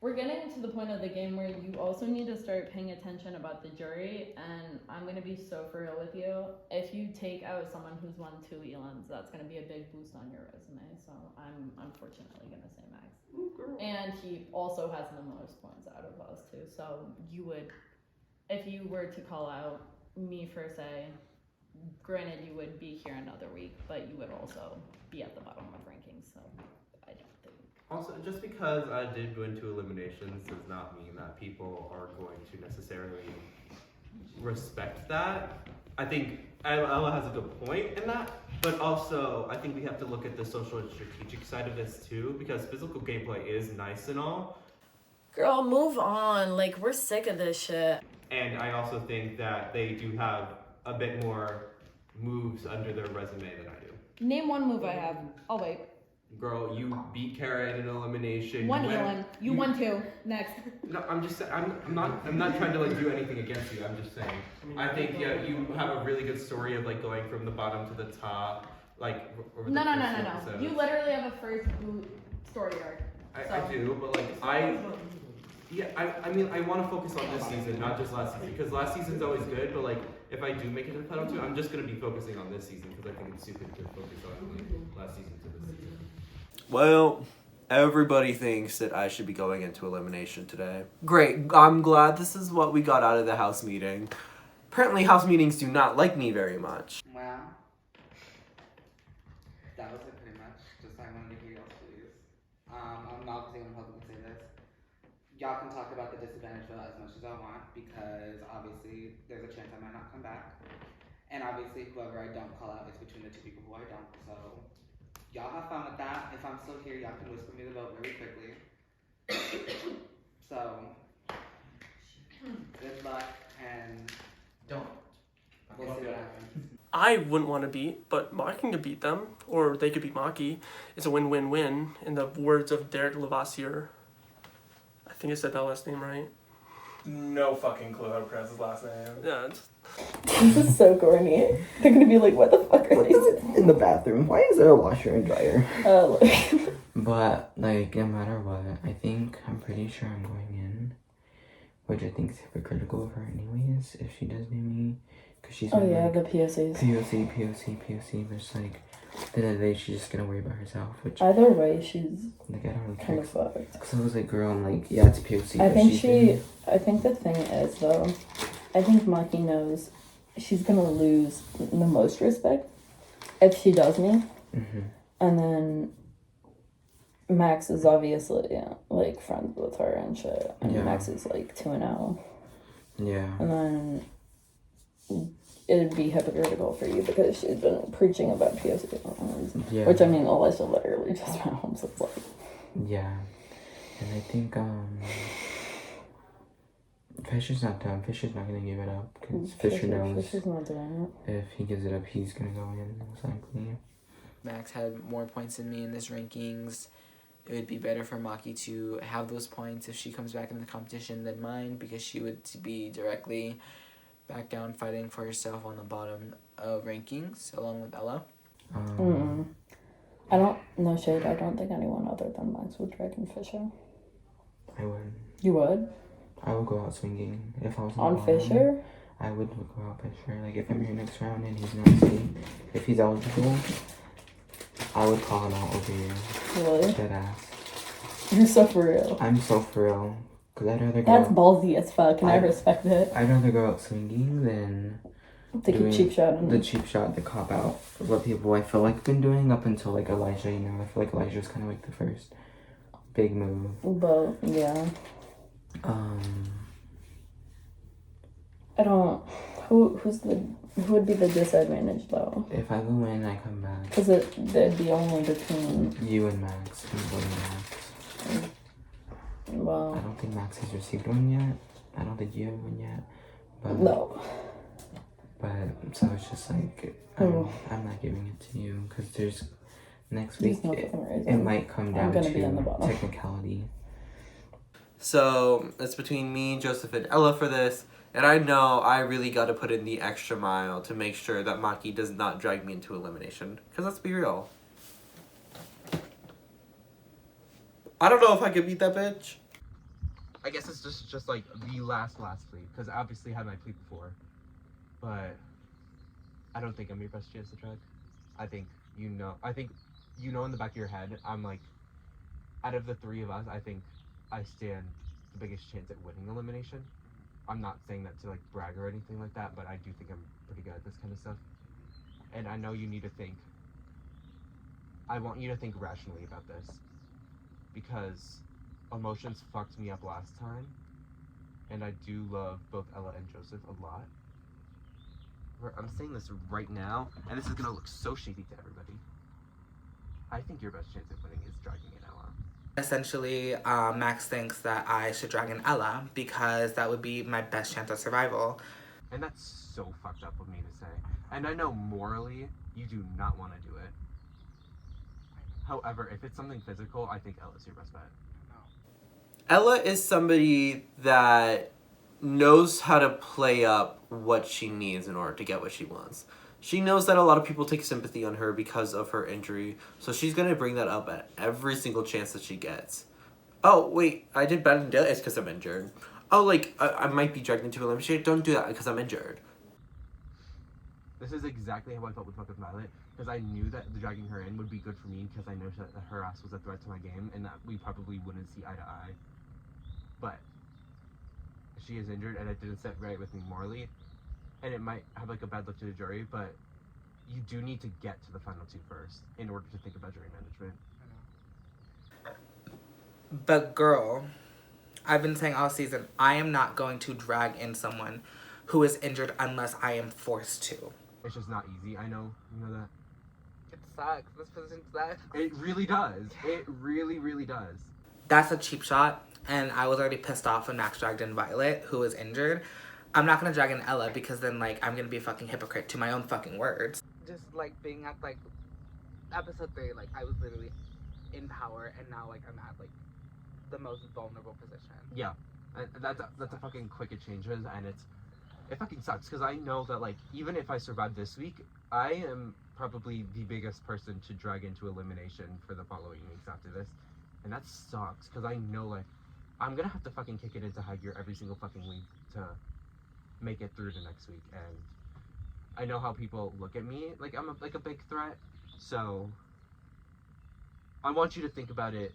we're getting to the point of the game where you also need to start paying attention about the jury, and I'm going to be so for real with you. If you take out someone who's won 2 Elans, that's going to be a big boost on your resume, so I'm unfortunately going to say Max. Ooh, girl. And he also has the most points out of us too, so you would, if you were to call out me for say, granted you would be here another week, but you would also be at the bottom of rankings, so I don't think. Also, just because I did go into eliminations does not mean that people are going to necessarily respect that. I think Ella has a good point in that, but also I think we have to look at the social and strategic side of this too, because physical gameplay is nice and all. Girl, move on. Like, we're sick of this shit. And I also think that they do have a bit more moves under their resume than I do. Name one move I have. I'll wait. Girl, you beat Cara in an elimination. One Elan. You won 2. Next. No, I'm just saying. I'm not trying to like do anything against you. I'm just saying. I think you have a really good story of like going from the bottom to the top, like. Over No. episodes. You literally have a first boot story arc. I do, but like I mean I want to focus on this season, not just last season, because last season's always good. But like if I do make it to the final 2, I'm just gonna be focusing on this season because I think it's stupid to focus on like, last season to this season. Well, everybody thinks that I should be going into elimination today. Great. I'm glad this is what we got out of the house meeting. Apparently, house meetings do not like me very much. Well, that was it pretty much. Just I wanted to hear y'all's views. I'm not going to publicly say this. Y'all can talk about the disadvantage vote as much as I want, because obviously there's a chance I might not come back. And obviously whoever I don't call out is between the 2 people who I don't, so y'all have fun with that. If I'm still here, y'all can whisper me the vote very quickly. So, good luck, and Don't. we'll see what happens. I wouldn't want to beat, but Maki could beat them, or they could beat Maki. It's a win-win-win, in the words of Derek Levasseur. I think I said that last name right. No fucking clue how to pronounce his last name. Yeah, it's... This is so corny. They're gonna be like, what the fuck are they In the bathroom. Why is there a washer and dryer? like, But, like, no matter what, I think I'm pretty sure I'm going in. Which I think is hypocritical of her anyways, if she does name me. Because she's oh yeah, like, the POCs. POC, but it's like, at the end of the day, she's just gonna worry about herself, which, Either way, she's like, I don't really kind care. of fucked. Because I was like, girl, I'm like, yeah, it's POC, I but think she's I think the thing is though, I think Maki knows she's gonna lose the most respect if she does me. Mm-hmm. And then Max is obviously like friends with her and shit. And Yeah. Max is like 2-0. Yeah. And then it'd be hypocritical for you because she's been preaching about POC, Yeah. which I mean, Alicia literally just went home, so it's like. Yeah, and I think Fisher's not done. Fisher's not gonna give it up because Fisher knows Fisher's not doing it. if he gives it up, he's gonna go in most likely. Max had more points than me in this rankings. It would be better for Maki to have those points if she comes back in the competition than mine, because she would be directly back down fighting for herself on the bottom of rankings along with Ella. I don't, no shade, I don't think anyone other than Max would drag in Fisher. I would. You would? I would go out swinging if I was on Fisher. I would go out Fisher. Like if I'm here next round and he's not safe, if he's eligible, I would call him out over you. Really? Dead ass. You're so for real. I'm so for real. Cause I'd rather go. That's ballsy as fuck, and I respect it. I'd rather go out swinging than take a cheap shot. The cheap shot, the cop out. What people I feel like been doing up until like Elijah. You know, I feel like Elijah's kind of like the first big move. But yeah. I don't. Who would be the disadvantage though? If I go in, I come back. Because it'd be only between you and Max. And going Max. Well, I don't think Max has received one yet. I don't think you have one yet. But, no. But so it's just like I'm not giving it to you because there's next week it might come down to technicality. So it's between me, Joseph, and Ella for this. And I know I really got to put in the extra mile to make sure that Maki does not drag me into elimination. Because let's be real. I don't know if I could beat that bitch. I guess it's just like the last plea. Because I obviously had my plea before. But I don't think I'm your best chance to drag. I think you know in the back of your head, I'm like, out of the three of us, I think I stand the biggest chance at winning elimination. I'm not saying that to like brag or anything like that, but I do think I'm pretty good at this kind of stuff. And I know you need to think. I want you to think rationally about this. Because emotions fucked me up last time. And I do love both Ella and Joseph a lot. I'm saying this right now, and this is gonna look so shady to everybody. I think your best chance at winning is dragging in Ella. Essentially, Max thinks that I should drag in Ella because that would be my best chance of survival. And that's so fucked up of me to say. And I know morally, you do not want to do it. However, if it's something physical, I think Ella's your best bet. Ella is somebody that knows how to play up what she needs in order to get what she wants. She knows that a lot of people take sympathy on her because of her injury, so she's going to bring that up at every single chance that she gets. Oh, wait, I did bad in daily, it's because I'm injured. Oh, like, I might be dragged into elimination. Don't do that because I'm injured. This is exactly how I felt with fucking Violet, because I knew that dragging her in would be good for me because I know that her ass was a threat to my game and that we probably wouldn't see eye to eye. But she is injured and it didn't set right with me morally. And it might have like a bad look to the jury, but you do need to get to the final two first in order to think about jury management. But girl, I've been saying all season, I am not going to drag in someone who is injured unless I am forced to. It's just not easy. I know. You know that. It sucks. This position sucks. It really does. It really, really does. That's a cheap shot, and I was already pissed off when Max dragged in Violet, who was injured. I'm not gonna drag in Ella because then, like, I'm gonna be a fucking hypocrite to my own fucking words. Just, like, being at, like, episode 3, like, I was literally in power, and now, like, I'm at, like, the most vulnerable position. Yeah. That's a fucking quick it changes, and it fucking sucks, because I know that, like, even if I survive this week, I am probably the biggest person to drag into elimination for the following weeks after this. And that sucks, because I know, like, I'm gonna have to fucking kick it into high gear every single fucking week to make it through to next week. And I know how people look at me, like I'm a big threat. So I want you to think about it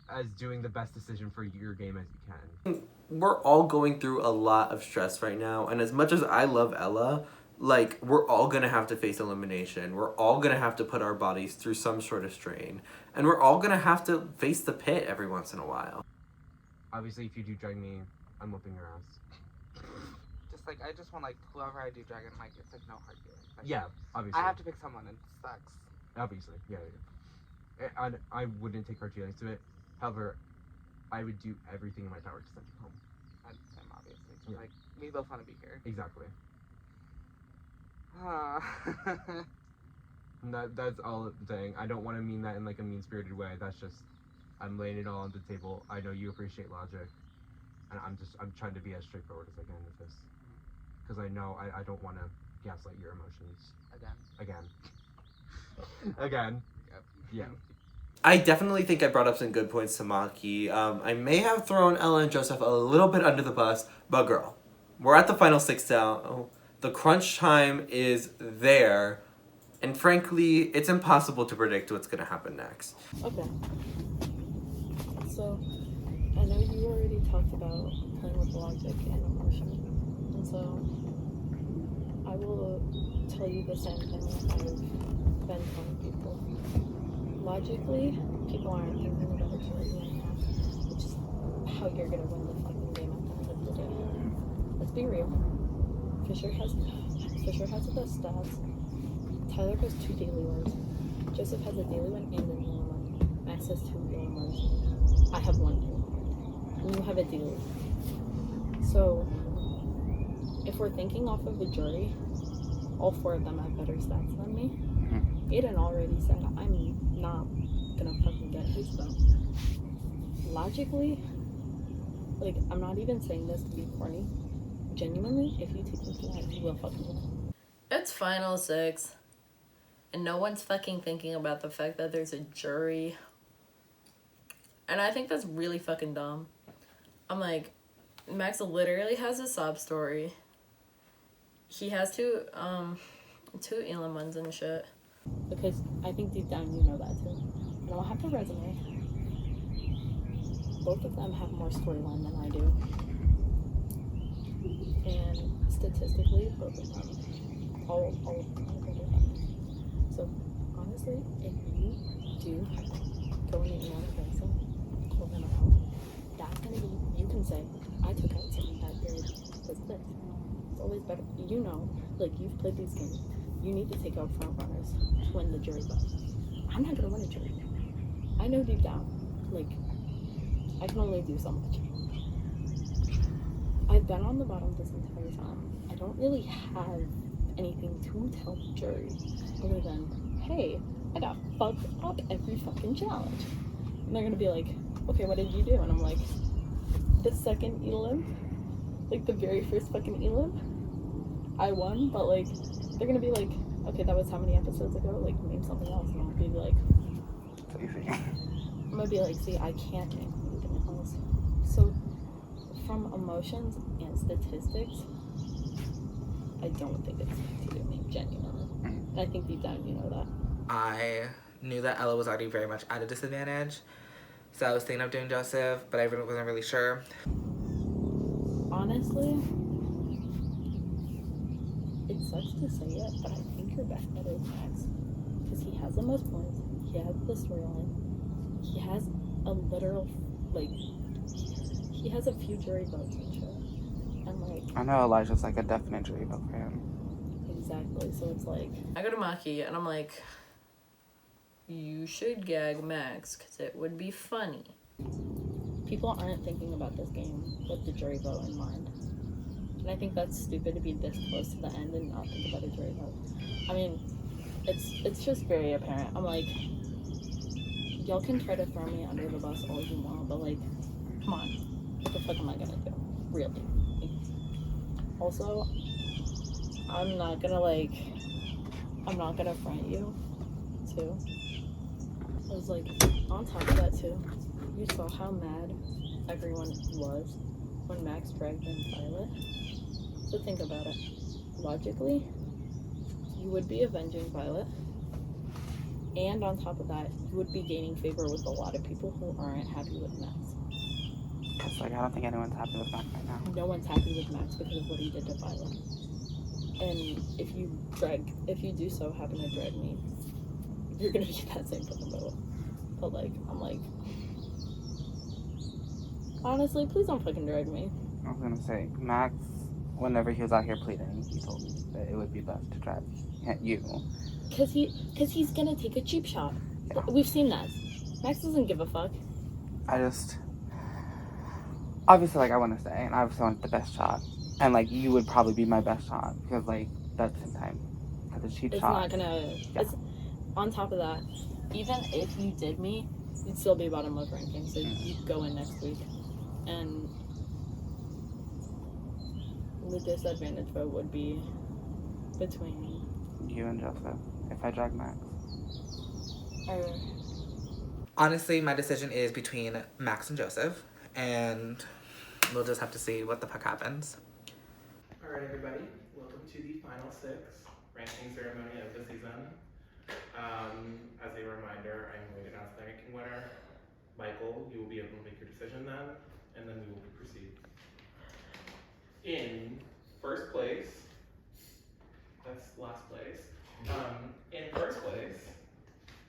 as doing the best decision for your game as you can. We're all going through a lot of stress right now, and as much as I love Ella, like, we're all gonna have to face elimination. We're all gonna have to put our bodies through some sort of strain, and we're all gonna have to face the pit every once in a while. Obviously, if you do drag me, I'm whooping your ass. Just like, I just want, like, whoever I do dragon, like, it's, like, no hard feelings. Like, Yeah, obviously. I have to pick someone, and it sucks. Obviously, yeah. I wouldn't take hard feelings to it. However, I would do everything in my power to send you home. And Tim, obviously. Yeah. Like, we both want to be here. Exactly. And that's all I'm saying. I don't want to mean that in like a mean-spirited way. That's just, I'm laying it all on the table. I know you appreciate logic, and I'm trying to be as straightforward as I can with this, because I know I don't want to gaslight your emotions. Again. Again. Yep. Yeah. I definitely think I brought up some good points to Maki. I may have thrown Ella and Joseph a little bit under the bus, but girl, we're at the final 6 now. The crunch time is there, and frankly, it's impossible to predict what's going to happen next. Okay. So, I know you already talked about playing with logic and emotion, and so I will tell you the same thing I've been telling people. Logically, people aren't thinking about it right now, which is how you're gonna win the fucking game at the end of the day. Let's be real. Fisher has the best stats. Tyler has 2 daily wins. Joseph has a daily win and an healing win. Max has 2 healing wins. I have 1 healing win. And you have a daily. So, if we're thinking off of the jury, all 4 of them have better stats than me. Aidan already said I'm not gonna fucking get his vote. Logically, like, I'm not even saying this to be corny. Genuinely, if you take me to that, you will fucking win. It's final 6. And no one's fucking thinking about the fact that there's a jury. And I think that's really fucking dumb. I'm like, Max literally has a sob story. He has 2 Elam ones and shit. Because I think deep down you know that too. I don't have the resume. Both of them have more storyline than I do. And statistically, both of them, all of them are better than me. So honestly, if you do go in and you want to play some, pull them out, that's gonna be, you can say, I took out something that did this. It's always better. You know, like, you've played these games. You need to take out front runners to win the jury vote. I'm not gonna win a jury. I know deep down, like, I can only do so much. I've been on the bottom this entire time. I don't really have anything to tell the jury other than, hey, I got fucked up every fucking challenge. And they're gonna be like, okay, what did you do? And I'm like, the second Elam, like the very first fucking Elam, I won, but like, they're gonna be like, okay, that was how many episodes ago? Like, name something else. And I'll be like, I'm gonna be like, see, I can't name anything else. So, from emotions and statistics, I don't think it's to do me, genuinely. And I think deep down you know that. I knew that Ella was already very much at a disadvantage, so I was thinking of doing Joseph, but I wasn't really sure. Honestly, it sucks to say it, but I think your best bet is Max. Because he has the most points, he has the storyline, he has a literal, like, he has a few jury votes and shit. And like, I know Elijah's like a definite jury vote for him. Exactly, so it's like, I go to Maki and I'm like, you should gag Max because it would be funny. people aren't thinking about this game with the jury vote in mind. And I think that's stupid to be this close to the end and not think about a jury vote. I mean, it's just very apparent. I'm like, y'all can try to throw me under the bus all you want, but like, come on, what the fuck am I gonna do? Really? Also, I'm not gonna front you, too. I was like, on top of that too, you saw how mad everyone was when Max dragged in Violet. So think about it. Logically, you would be avenging Violet, and on top of that, you would be gaining favor with a lot of people who aren't happy with Max. Cause like I don't think anyone's happy with Max right now. No one's happy with Max because of what he did to Violet. And if you do so happen to drag me, you're gonna be that same fucking boat. But like, I'm like, honestly, please don't fucking drag me. I was gonna say Max whenever he was out here pleading, he told me that it would be best to drag you. Cause he's gonna take a cheap shot. Yeah. We've seen that. Max doesn't give a fuck. I just, obviously, like, I want to stay, and I obviously want the best shot. And, like, you would probably be my best shot, because, like, that's the same time. Because a cheap It's shot. not gonna. Yeah. It's on top of that. Even if you did me, you'd still be bottom of ranking. So you'd go in next week, and the disadvantage vote would be between You and Joseph, if I drag Max. Honestly, my decision is between Max and Joseph, and we'll just have to see what the fuck happens. Alright everybody, welcome to the final 6 ranking ceremony of the season. As a reminder, I'm going to announce the ranking winner. Michael, you will be able to make your decision then, and then we will proceed. In first place, that's last place, in first place,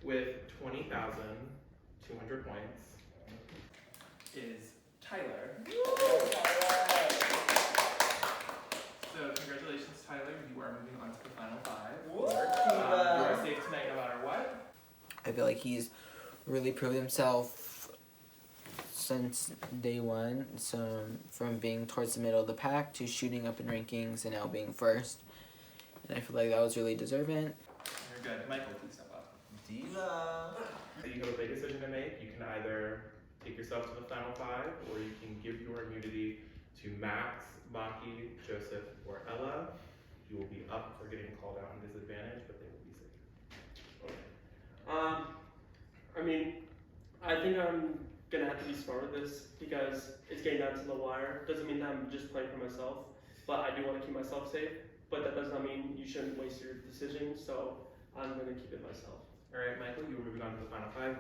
with 20,200 points, is Tyler. So congratulations, Tyler. You are moving on to the final 5. You are safe tonight no matter what. I feel like he's really proved himself since day one. So from being towards the middle of the pack to shooting up in rankings and now being first. And I feel like that was really deserving. You're good. Michael, please step up. Diva. You have a big decision to make. You can either take yourself to the final 5, or you can give your immunity to Max, Maki, Joseph, or Ella. You will be up for getting called out on disadvantage, but they will be safe. Okay. I mean, I think I'm gonna have to be smart with this because it's getting down to the wire. Doesn't mean that I'm just playing for myself, but I do want to keep myself safe. But that does not mean you shouldn't waste your decision, so I'm gonna keep it myself. Alright, Michael, you are moving on to the final 5.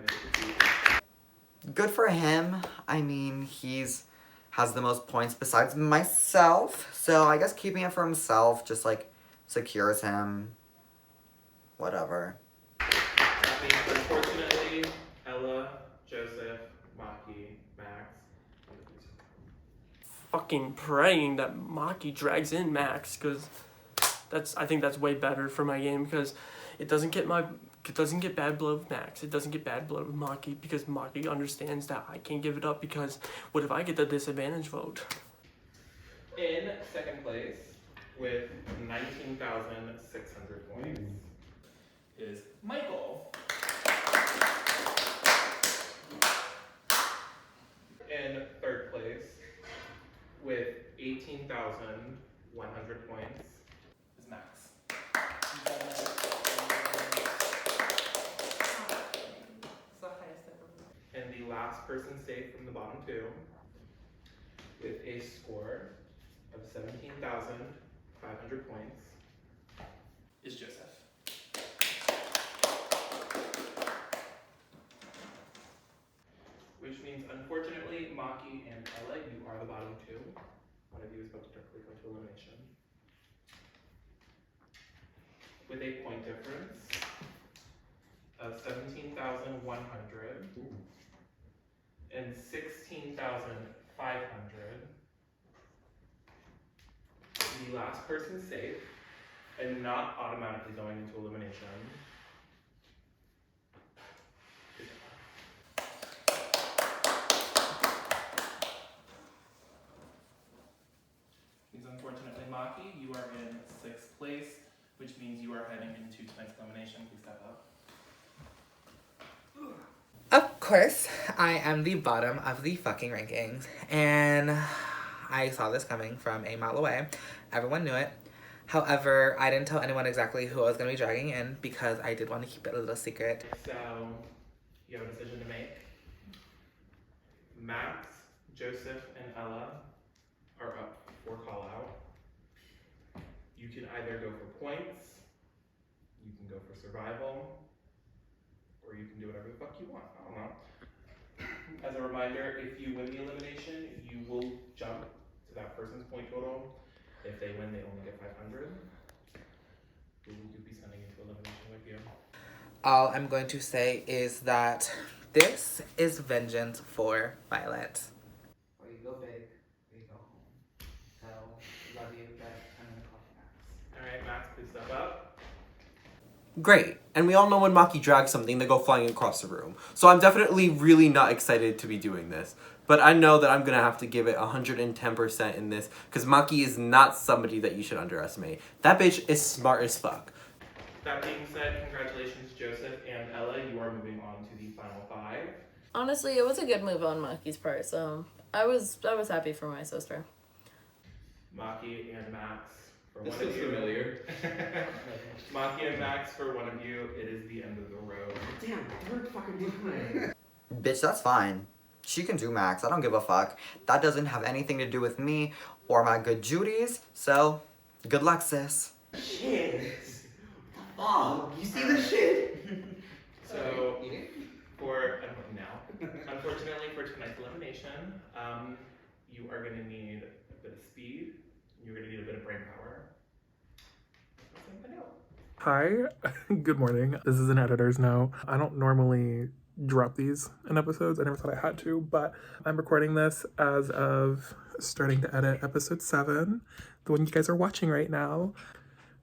Good for him. I mean, has the most points besides myself. So I guess keeping it for himself just, like, secures him. Whatever. That means, unfortunately, Ella, Joseph, Maki, Max, Fucking praying that Maki drags in Max, because I think that's way better for my game, because it doesn't get bad blood with Max. It doesn't get bad blood with Maki, because Maki understands that I can't give it up, because what if I get the disadvantage vote? in second place with 19,600 points is Michael. In third place with 18,100 points is Max. And the last person safe from the bottom 2 with a score of 17,500 points is Joseph. Which means, unfortunately, Maki and Ella, you are the bottom 2. One of you is about to directly go to elimination. With a point difference of 17,100 and 16,500. The last person safe and not automatically going into elimination is unfortunately, Maki, you are in 6th place, which means you are heading into tonight's elimination. Please step up. Of course, I am the bottom of the fucking rankings, and I saw this coming from a mile away. Everyone knew it. However, I didn't tell anyone exactly who I was going to be dragging in because I did want to keep it a little secret. So, you have a decision to make. Max, Joseph, and Ella are up for call out. You can either go for points, you can go for survival, or you can do whatever the fuck you want. I don't know. As a reminder, if you win the elimination, you will jump to that person's point total. If they win, they only get 500. Who will you be sending into elimination with you? All I'm going to say is that this is vengeance for Violet. Or you go big, or you go home. So, love you, great. And we all know when Maki drags something, they go flying across the room. So I'm definitely really not excited to be doing this. But I know that I'm going to have to give it 110% in this, because Maki is not somebody that you should underestimate. That bitch is smart as fuck. That being said, congratulations, Joseph and Ella. You are moving on to the final 5. Honestly, it was a good move on Maki's part, so I was happy for my sister. Maki and Max, for one of you. Familiar. Maki and Max, for one of you, it is the end of the road. Damn, we're fucking doing. Bitch, that's fine. She can do Max. I don't give a fuck. That doesn't have anything to do with me or my good Judies. So, good luck, sis. Shit. Oh, you see this shit? So, unfortunately for tonight's elimination, you are going to need a bit of speed. You're going to need a bit of brain power. Hi, good morning. This is an editor's note. I don't normally drop these in episodes. I never thought I had to, but I'm recording this as of starting to edit episode 7, the one you guys are watching right now.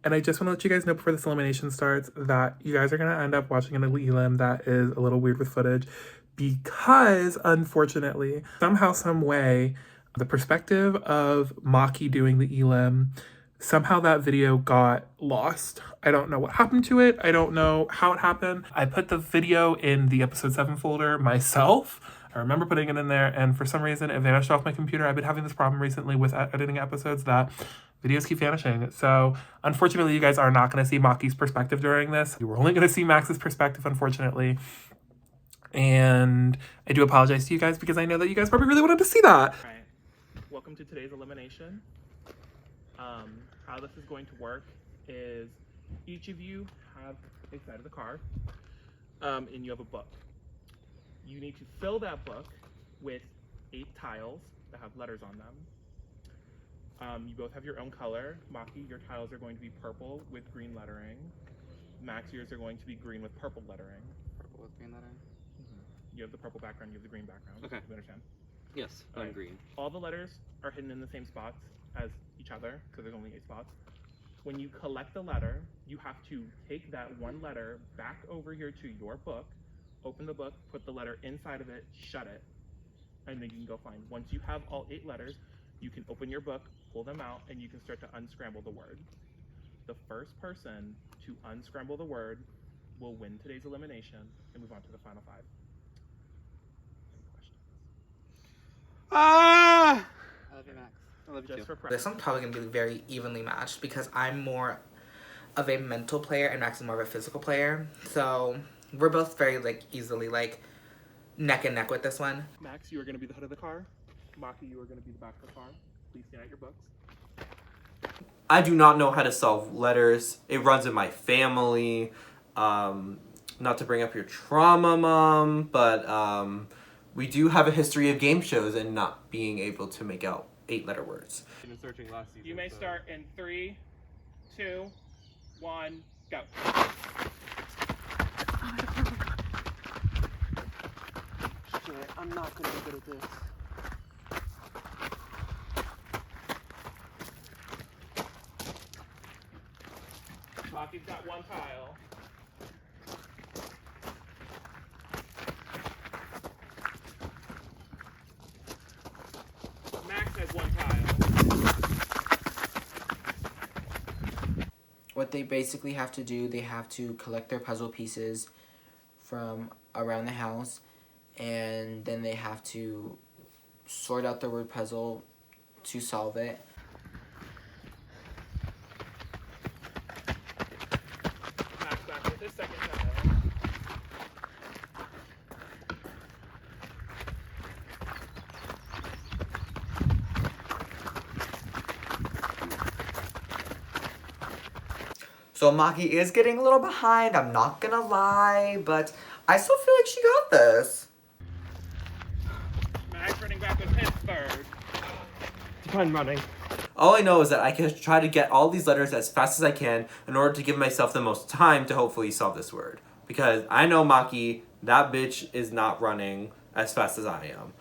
And I just want to let you guys know before this elimination starts that you guys are going to end up watching an elim that is a little weird with footage because, unfortunately, somehow, some way, the perspective of Maki doing the elim, somehow that video got lost. I don't know what happened to it. I don't know how it happened. I put the video in the episode 7 folder myself. I remember putting it in there, and for some reason it vanished off my computer. I've been having this problem recently with editing episodes that videos keep vanishing. So unfortunately, you guys are not going to see Maki's perspective during this. You were only going to see Max's perspective, unfortunately. And I do apologize to you guys because I know that you guys probably really wanted to see that. All right. Welcome to today's elimination. How this is going to work is each of you have a side of the car, and you have a book. You need to fill that book with 8 tiles that have letters on them. You both have your own color. Maki, your tiles are going to be purple with green lettering. Max, yours are going to be green with purple lettering. Purple with green lettering? You have the purple background, you have the green background. Okay. You understand? Yes, I'm green. All the letters are hidden in the same spots as each other, so there's only 8 spots. When you collect the letter, you have to take that one letter back over here to your book, open the book, put the letter inside of it, shut it, and then you can go find. Once you have all 8 letters, you can open your book, pull them out, and you can start to unscramble the word. The first person to unscramble the word will win today's elimination and move on to the final 5. Any questions? I love you, Max. I love you too. This one's probably going to be very evenly matched because I'm more of a mental player and Max is more of a physical player. So we're both very easily neck and neck with this one. Max, you are going to be the hood of the car. Maki, you are going to be the back of the car. Please stand at your books. I do not know how to solve letters. It runs in my family. Not to bring up your trauma, Mom, but we do have a history of game shows and not being able to make out 8-letter words. You may start in 3, 2, 1, go. Shit, I'm not gonna be good at this. Maki's got 1 tile. Max has 1 tile. What they basically have to do, they have to collect their puzzle pieces from around the house, and then they have to sort out the word puzzle to solve it. Max back with his 2nd tile. So Maki is getting a little behind, I'm not gonna lie, but I still feel like she got this. Max running back with his 3rd. Fine running. All I know is that I can try to get all these letters as fast as I can in order to give myself the most time to hopefully solve this word. Because I know Maki, that bitch is not running as fast as I am.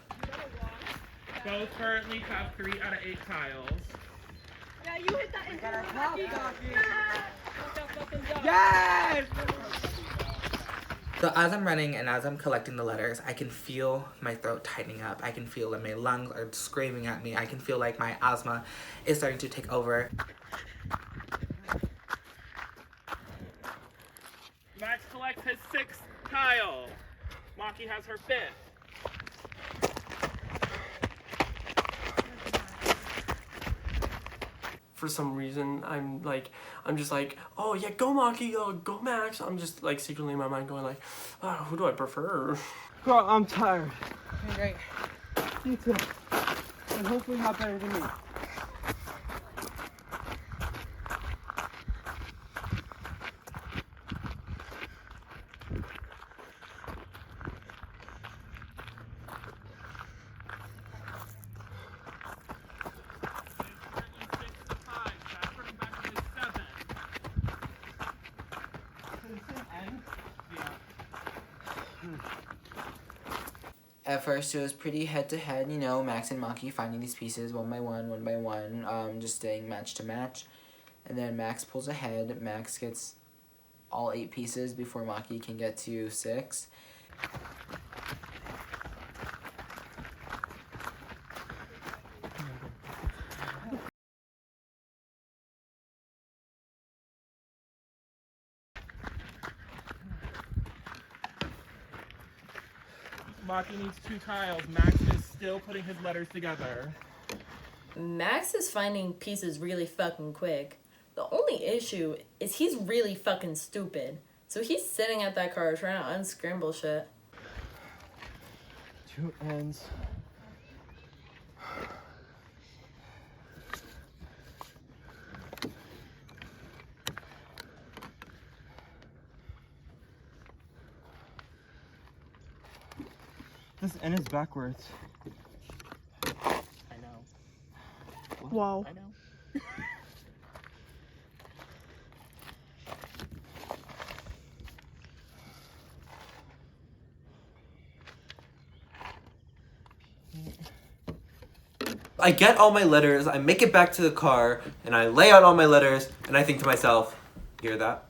Both currently have 3 out of 8 tiles. Yeah, you hit that. Yes! So as I'm running and as I'm collecting the letters, I can feel my throat tightening up. I can feel that my lungs are screaming at me. I can feel like my asthma is starting to take over. Max collects his 6th tile. Maki has her 5th. For some reason, I'm just like, oh yeah, go Maki, go Max. I'm just like secretly in my mind going like, oh, who do I prefer? Girl, I'm tired. Okay, great. You too. And hopefully not better than me. At first, it was pretty head-to-head, you know, Max and Maki finding these pieces one by one, just staying match to match. And then Max pulls ahead. Max gets all 8 pieces before Maki can get to 6. Maki needs 2 tiles. Max is still putting his letters together. Max is finding pieces really fucking quick. The only issue is he's really fucking stupid. So he's sitting at that car trying to unscramble shit. 2 ends. This N is backwards. I know. Wow. I know. I get all my letters, I make it back to the car, and I lay out all my letters, and I think to myself, hear that?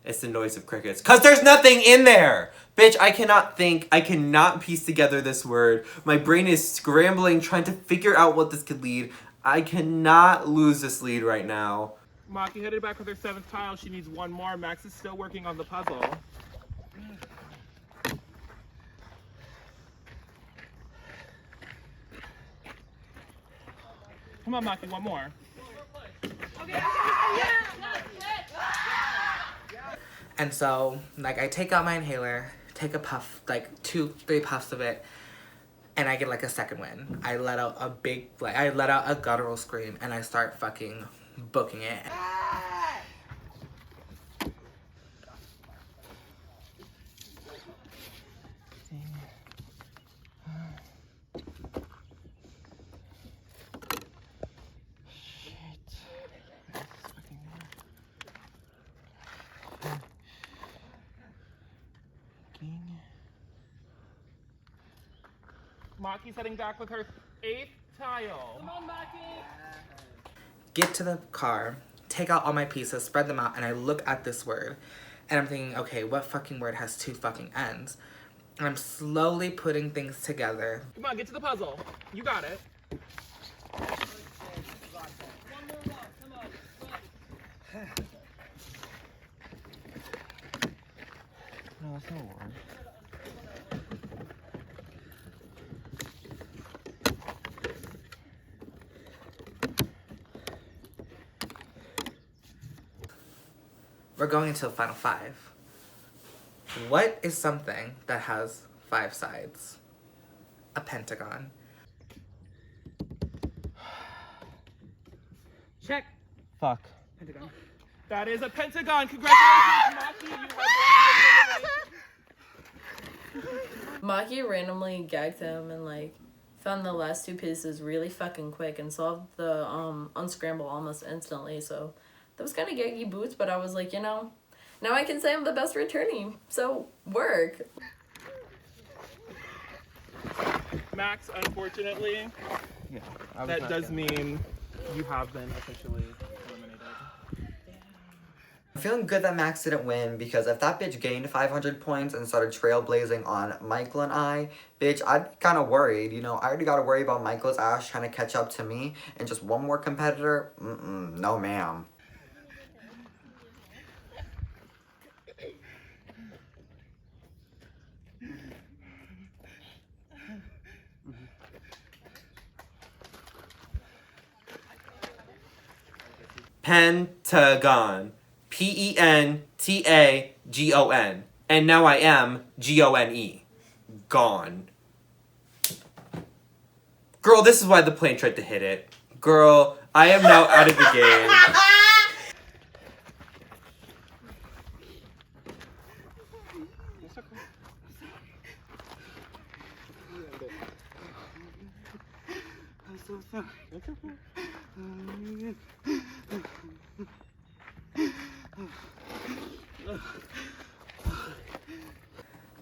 It's the noise of crickets. 'Cause there's nothing in there! Bitch, I cannot think, I cannot piece together this word. My brain is scrambling, trying to figure out what this could lead. I cannot lose this lead right now. Maki headed back with her 7th tile. She needs 1 more. Max is still working on the puzzle. Come on, Maki, 1 more. And so, like, I take out my inhaler, take a puff, like 2-3 puffs of it, and I get like a second win. I let out a big, I let out a guttural scream, and I start fucking booking it. Maki's heading back with her 8th tile. Come on, Maki! Get to the car, take out all my pieces, spread them out, and I look at this word. And I'm thinking, okay, what fucking word has 2 fucking ends? And I'm slowly putting things together. Come on, get to the puzzle. You got it. No, that's not a word. We're going into the final 5. What is something that has 5 sides? A pentagon. Check. Fuck. Pentagon. That is a pentagon. Congratulations, Maki. You have Maki randomly gagged him and like found the last 2 pieces really fucking quick and solved the unscramble almost instantly. So that was kind of gaggy boots, but I was like, you know, now I can say I'm the best returning. So work. Max, unfortunately, Yeah, that does mean you have been officially eliminated. I'm feeling good that Max didn't win because if that bitch gained 500 points and started trailblazing on Michael and I, bitch, I'd be kind of worried. You know, I already got to worry about Michael's ass trying to catch up to me and just one more competitor. No ma'am. Penta-GONE. Pentagon. And now I am GONE. Gone. Girl, this is why the plane tried to hit it. Girl, I am now out of the game. I'm so sorry. It's okay.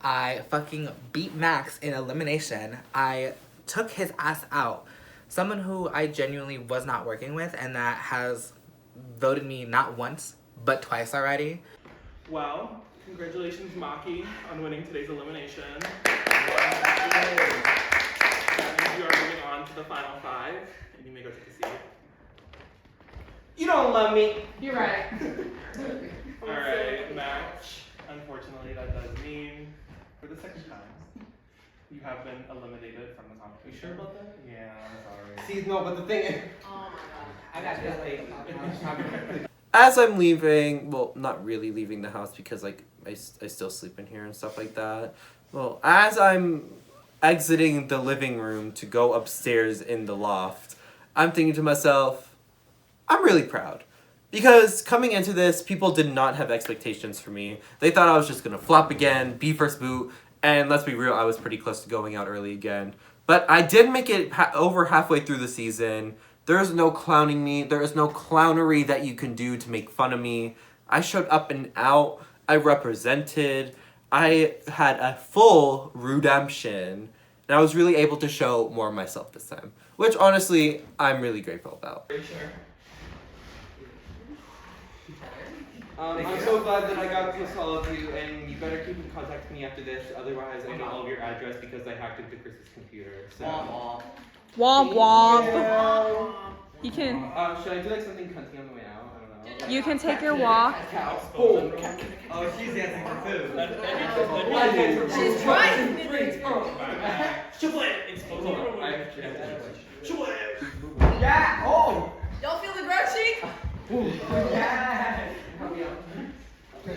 I fucking beat Max in elimination. I took his ass out. Someone who I genuinely was not working with and that has voted me not once, but twice already. Well, congratulations, Maki, on winning today's elimination. That means you are moving on to the final 5, and you may go take a seat. You don't love me. You're right. Alright, Max. Unfortunately, that does mean, for the second time, you have been eliminated from the competition. Are you sure about that? Yeah, I'm sorry. See, no, but the thing is... Oh my god. I got this lady. As I'm leaving, well, not really leaving the house because, like, I still sleep in here and stuff like that. Well, as I'm exiting the living room to go upstairs in the loft, I'm thinking to myself, I'm really proud. Because coming into this, people did not have expectations for me. They thought I was just going to flop again, be first boot, and let's be real, I was pretty close to going out early again. But I did make it over halfway through the season. There is no clowning me. There is no clownery that you can do to make fun of me. I showed up and out. I represented. I had a full redemption. And I was really able to show more of myself this time. Which, honestly, I'm really grateful about. I'm so glad that I got to miss all of you, and you better keep in contact with me after this, otherwise I know all of your address because I hacked into Chris's computer. So. Womp womp. You can. Should I do like something cunty on the way out? I don't know. You can take your walk. Oh, she's dancing for food. She's trying. Yeah. Oh. Y'all feel the ground shake? Yeah. Oh, I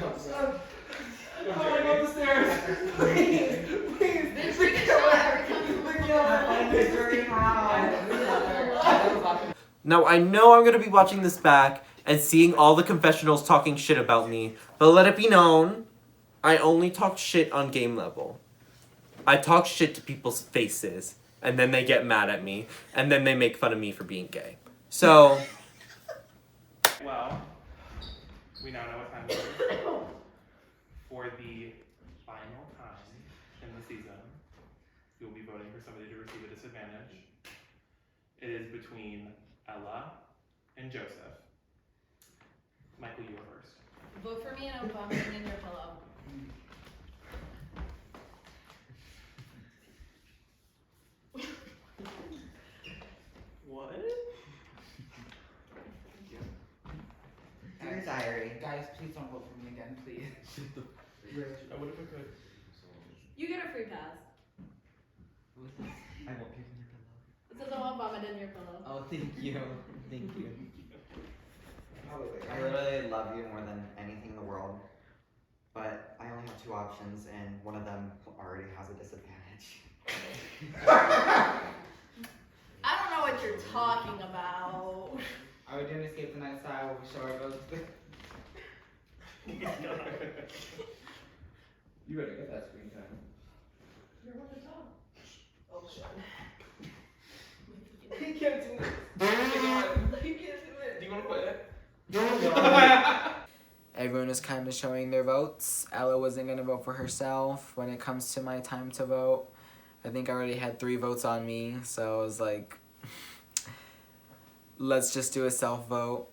go up the stairs. Please. Bitch, take a shot every time you look Now, I know I'm going to be watching this back and seeing all the confessionals talking shit about me, but let it be known, I only talk shit on game level. I talk shit to people's faces, and then they get mad at me, and then they make fun of me for being gay. So... Well, we now know what time it is. For the final time in the season, you'll be voting for somebody to receive a disadvantage. It is between Ella and Joseph. Michael, you are first. Vote for me and I'm vomiting in your pillow. What? Dear diary. Guys, please don't vote for me again, please. I would if I could. You get a free pass. Who's this? I won't give you your pillow. It says I won't vomit in your pillow. Oh, thank you. Thank you. I literally love you more than anything in the world, but I only have 2 options, and one of them already has a disadvantage. I don't know what you're talking about. Are we doing Escape the Night style where we show our votes? You better get that screen time. You're on the top. Oh shit. He can't do it. He can't do it. Do you want to quit? Everyone is kind of showing their votes. Ella wasn't going to vote for herself. When it comes to my time to vote, I think I already had 3 votes on me, so I was like, let's just do a self-vote.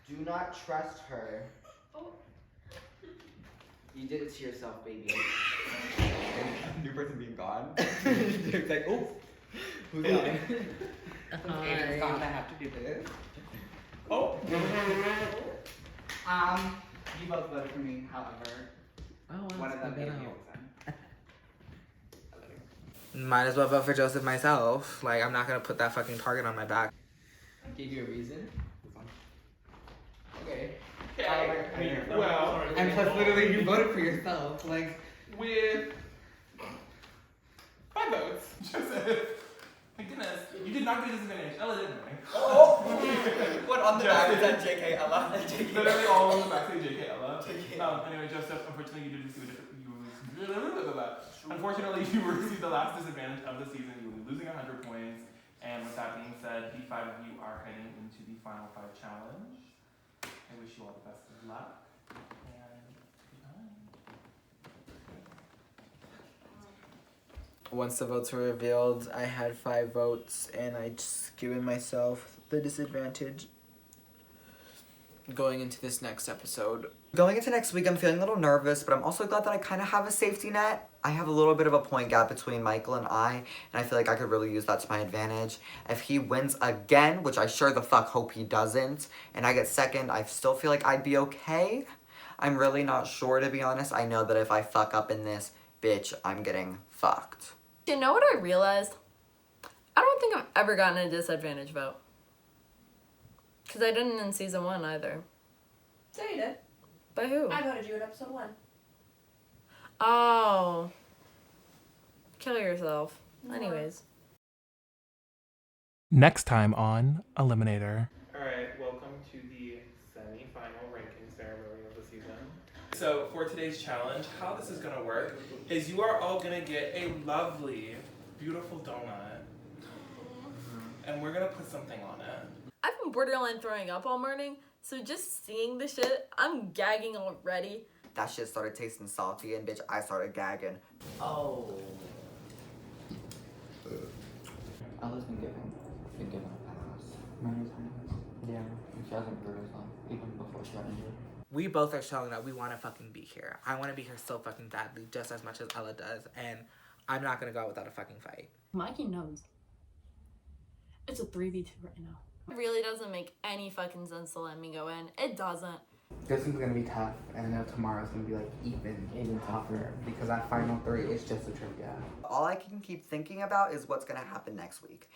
Do Do not trust her. You did it to yourself, baby. New person being gone. It's like, oh, who's gone? Aidan's gone, I have to do this. Oh. You both voted for me, however. One of them gave me Might as well vote for Joseph myself. Like, I'm not gonna put that fucking target on my back. Gave you a reason? Okay. Well, and plus literally you voted for yourself, like. With 5 votes. Joseph. My goodness, you did not get a disadvantage. Ella didn't win. Oh! What on the back is that JK Ella? Literally all on the back say JK Ella. Anyway, Joseph, unfortunately you did receive Unfortunately, you received the last disadvantage of the season. You will be losing 100 points. And with that being said, the 5 of you are heading into the final 5 challenge. I wish you all the best of luck. Once the votes were revealed, I had 5 votes, and I just given myself the disadvantage going into this next episode. Going into next week, I'm feeling a little nervous, but I'm also glad that I kind of have a safety net. I have a little bit of a point gap between Michael and I feel like I could really use that to my advantage. If he wins again, which I sure the fuck hope he doesn't, and I get second, I still feel like I'd be okay. I'm really not sure, to be honest. I know that if I fuck up in this, bitch, I'm getting fucked. You know what I realized? I don't think I've ever gotten a disadvantage vote. Because I didn't in season 1 either. So you did. By who? I voted you in episode 1. Oh. Kill yourself. Anyways. Next time on Eliminator. Alright, welcome to the semi-final ranking ceremony of the season. So for today's challenge, how this is going to work is you are all going to get a lovely, beautiful donut. And we're going to put something on it. I've been borderline throwing up all morning, so just seeing the shit, I'm gagging already. That shit started tasting salty, and bitch, I started gagging. Oh. Ella's been given a pass. Yeah, she hasn't hurt herself, even before she got injured. We both are showing that we want to fucking be here. I want to be here so fucking badly, just as much as Ella does, and I'm not gonna go without a fucking fight. Maki knows. It's a 3v2 right now. It really doesn't make any fucking sense to let me go in. It doesn't. This one's gonna be tough, and I know tomorrow's gonna be like even tougher because that final 3 is just a trivia. All I can keep thinking about is what's gonna happen next week.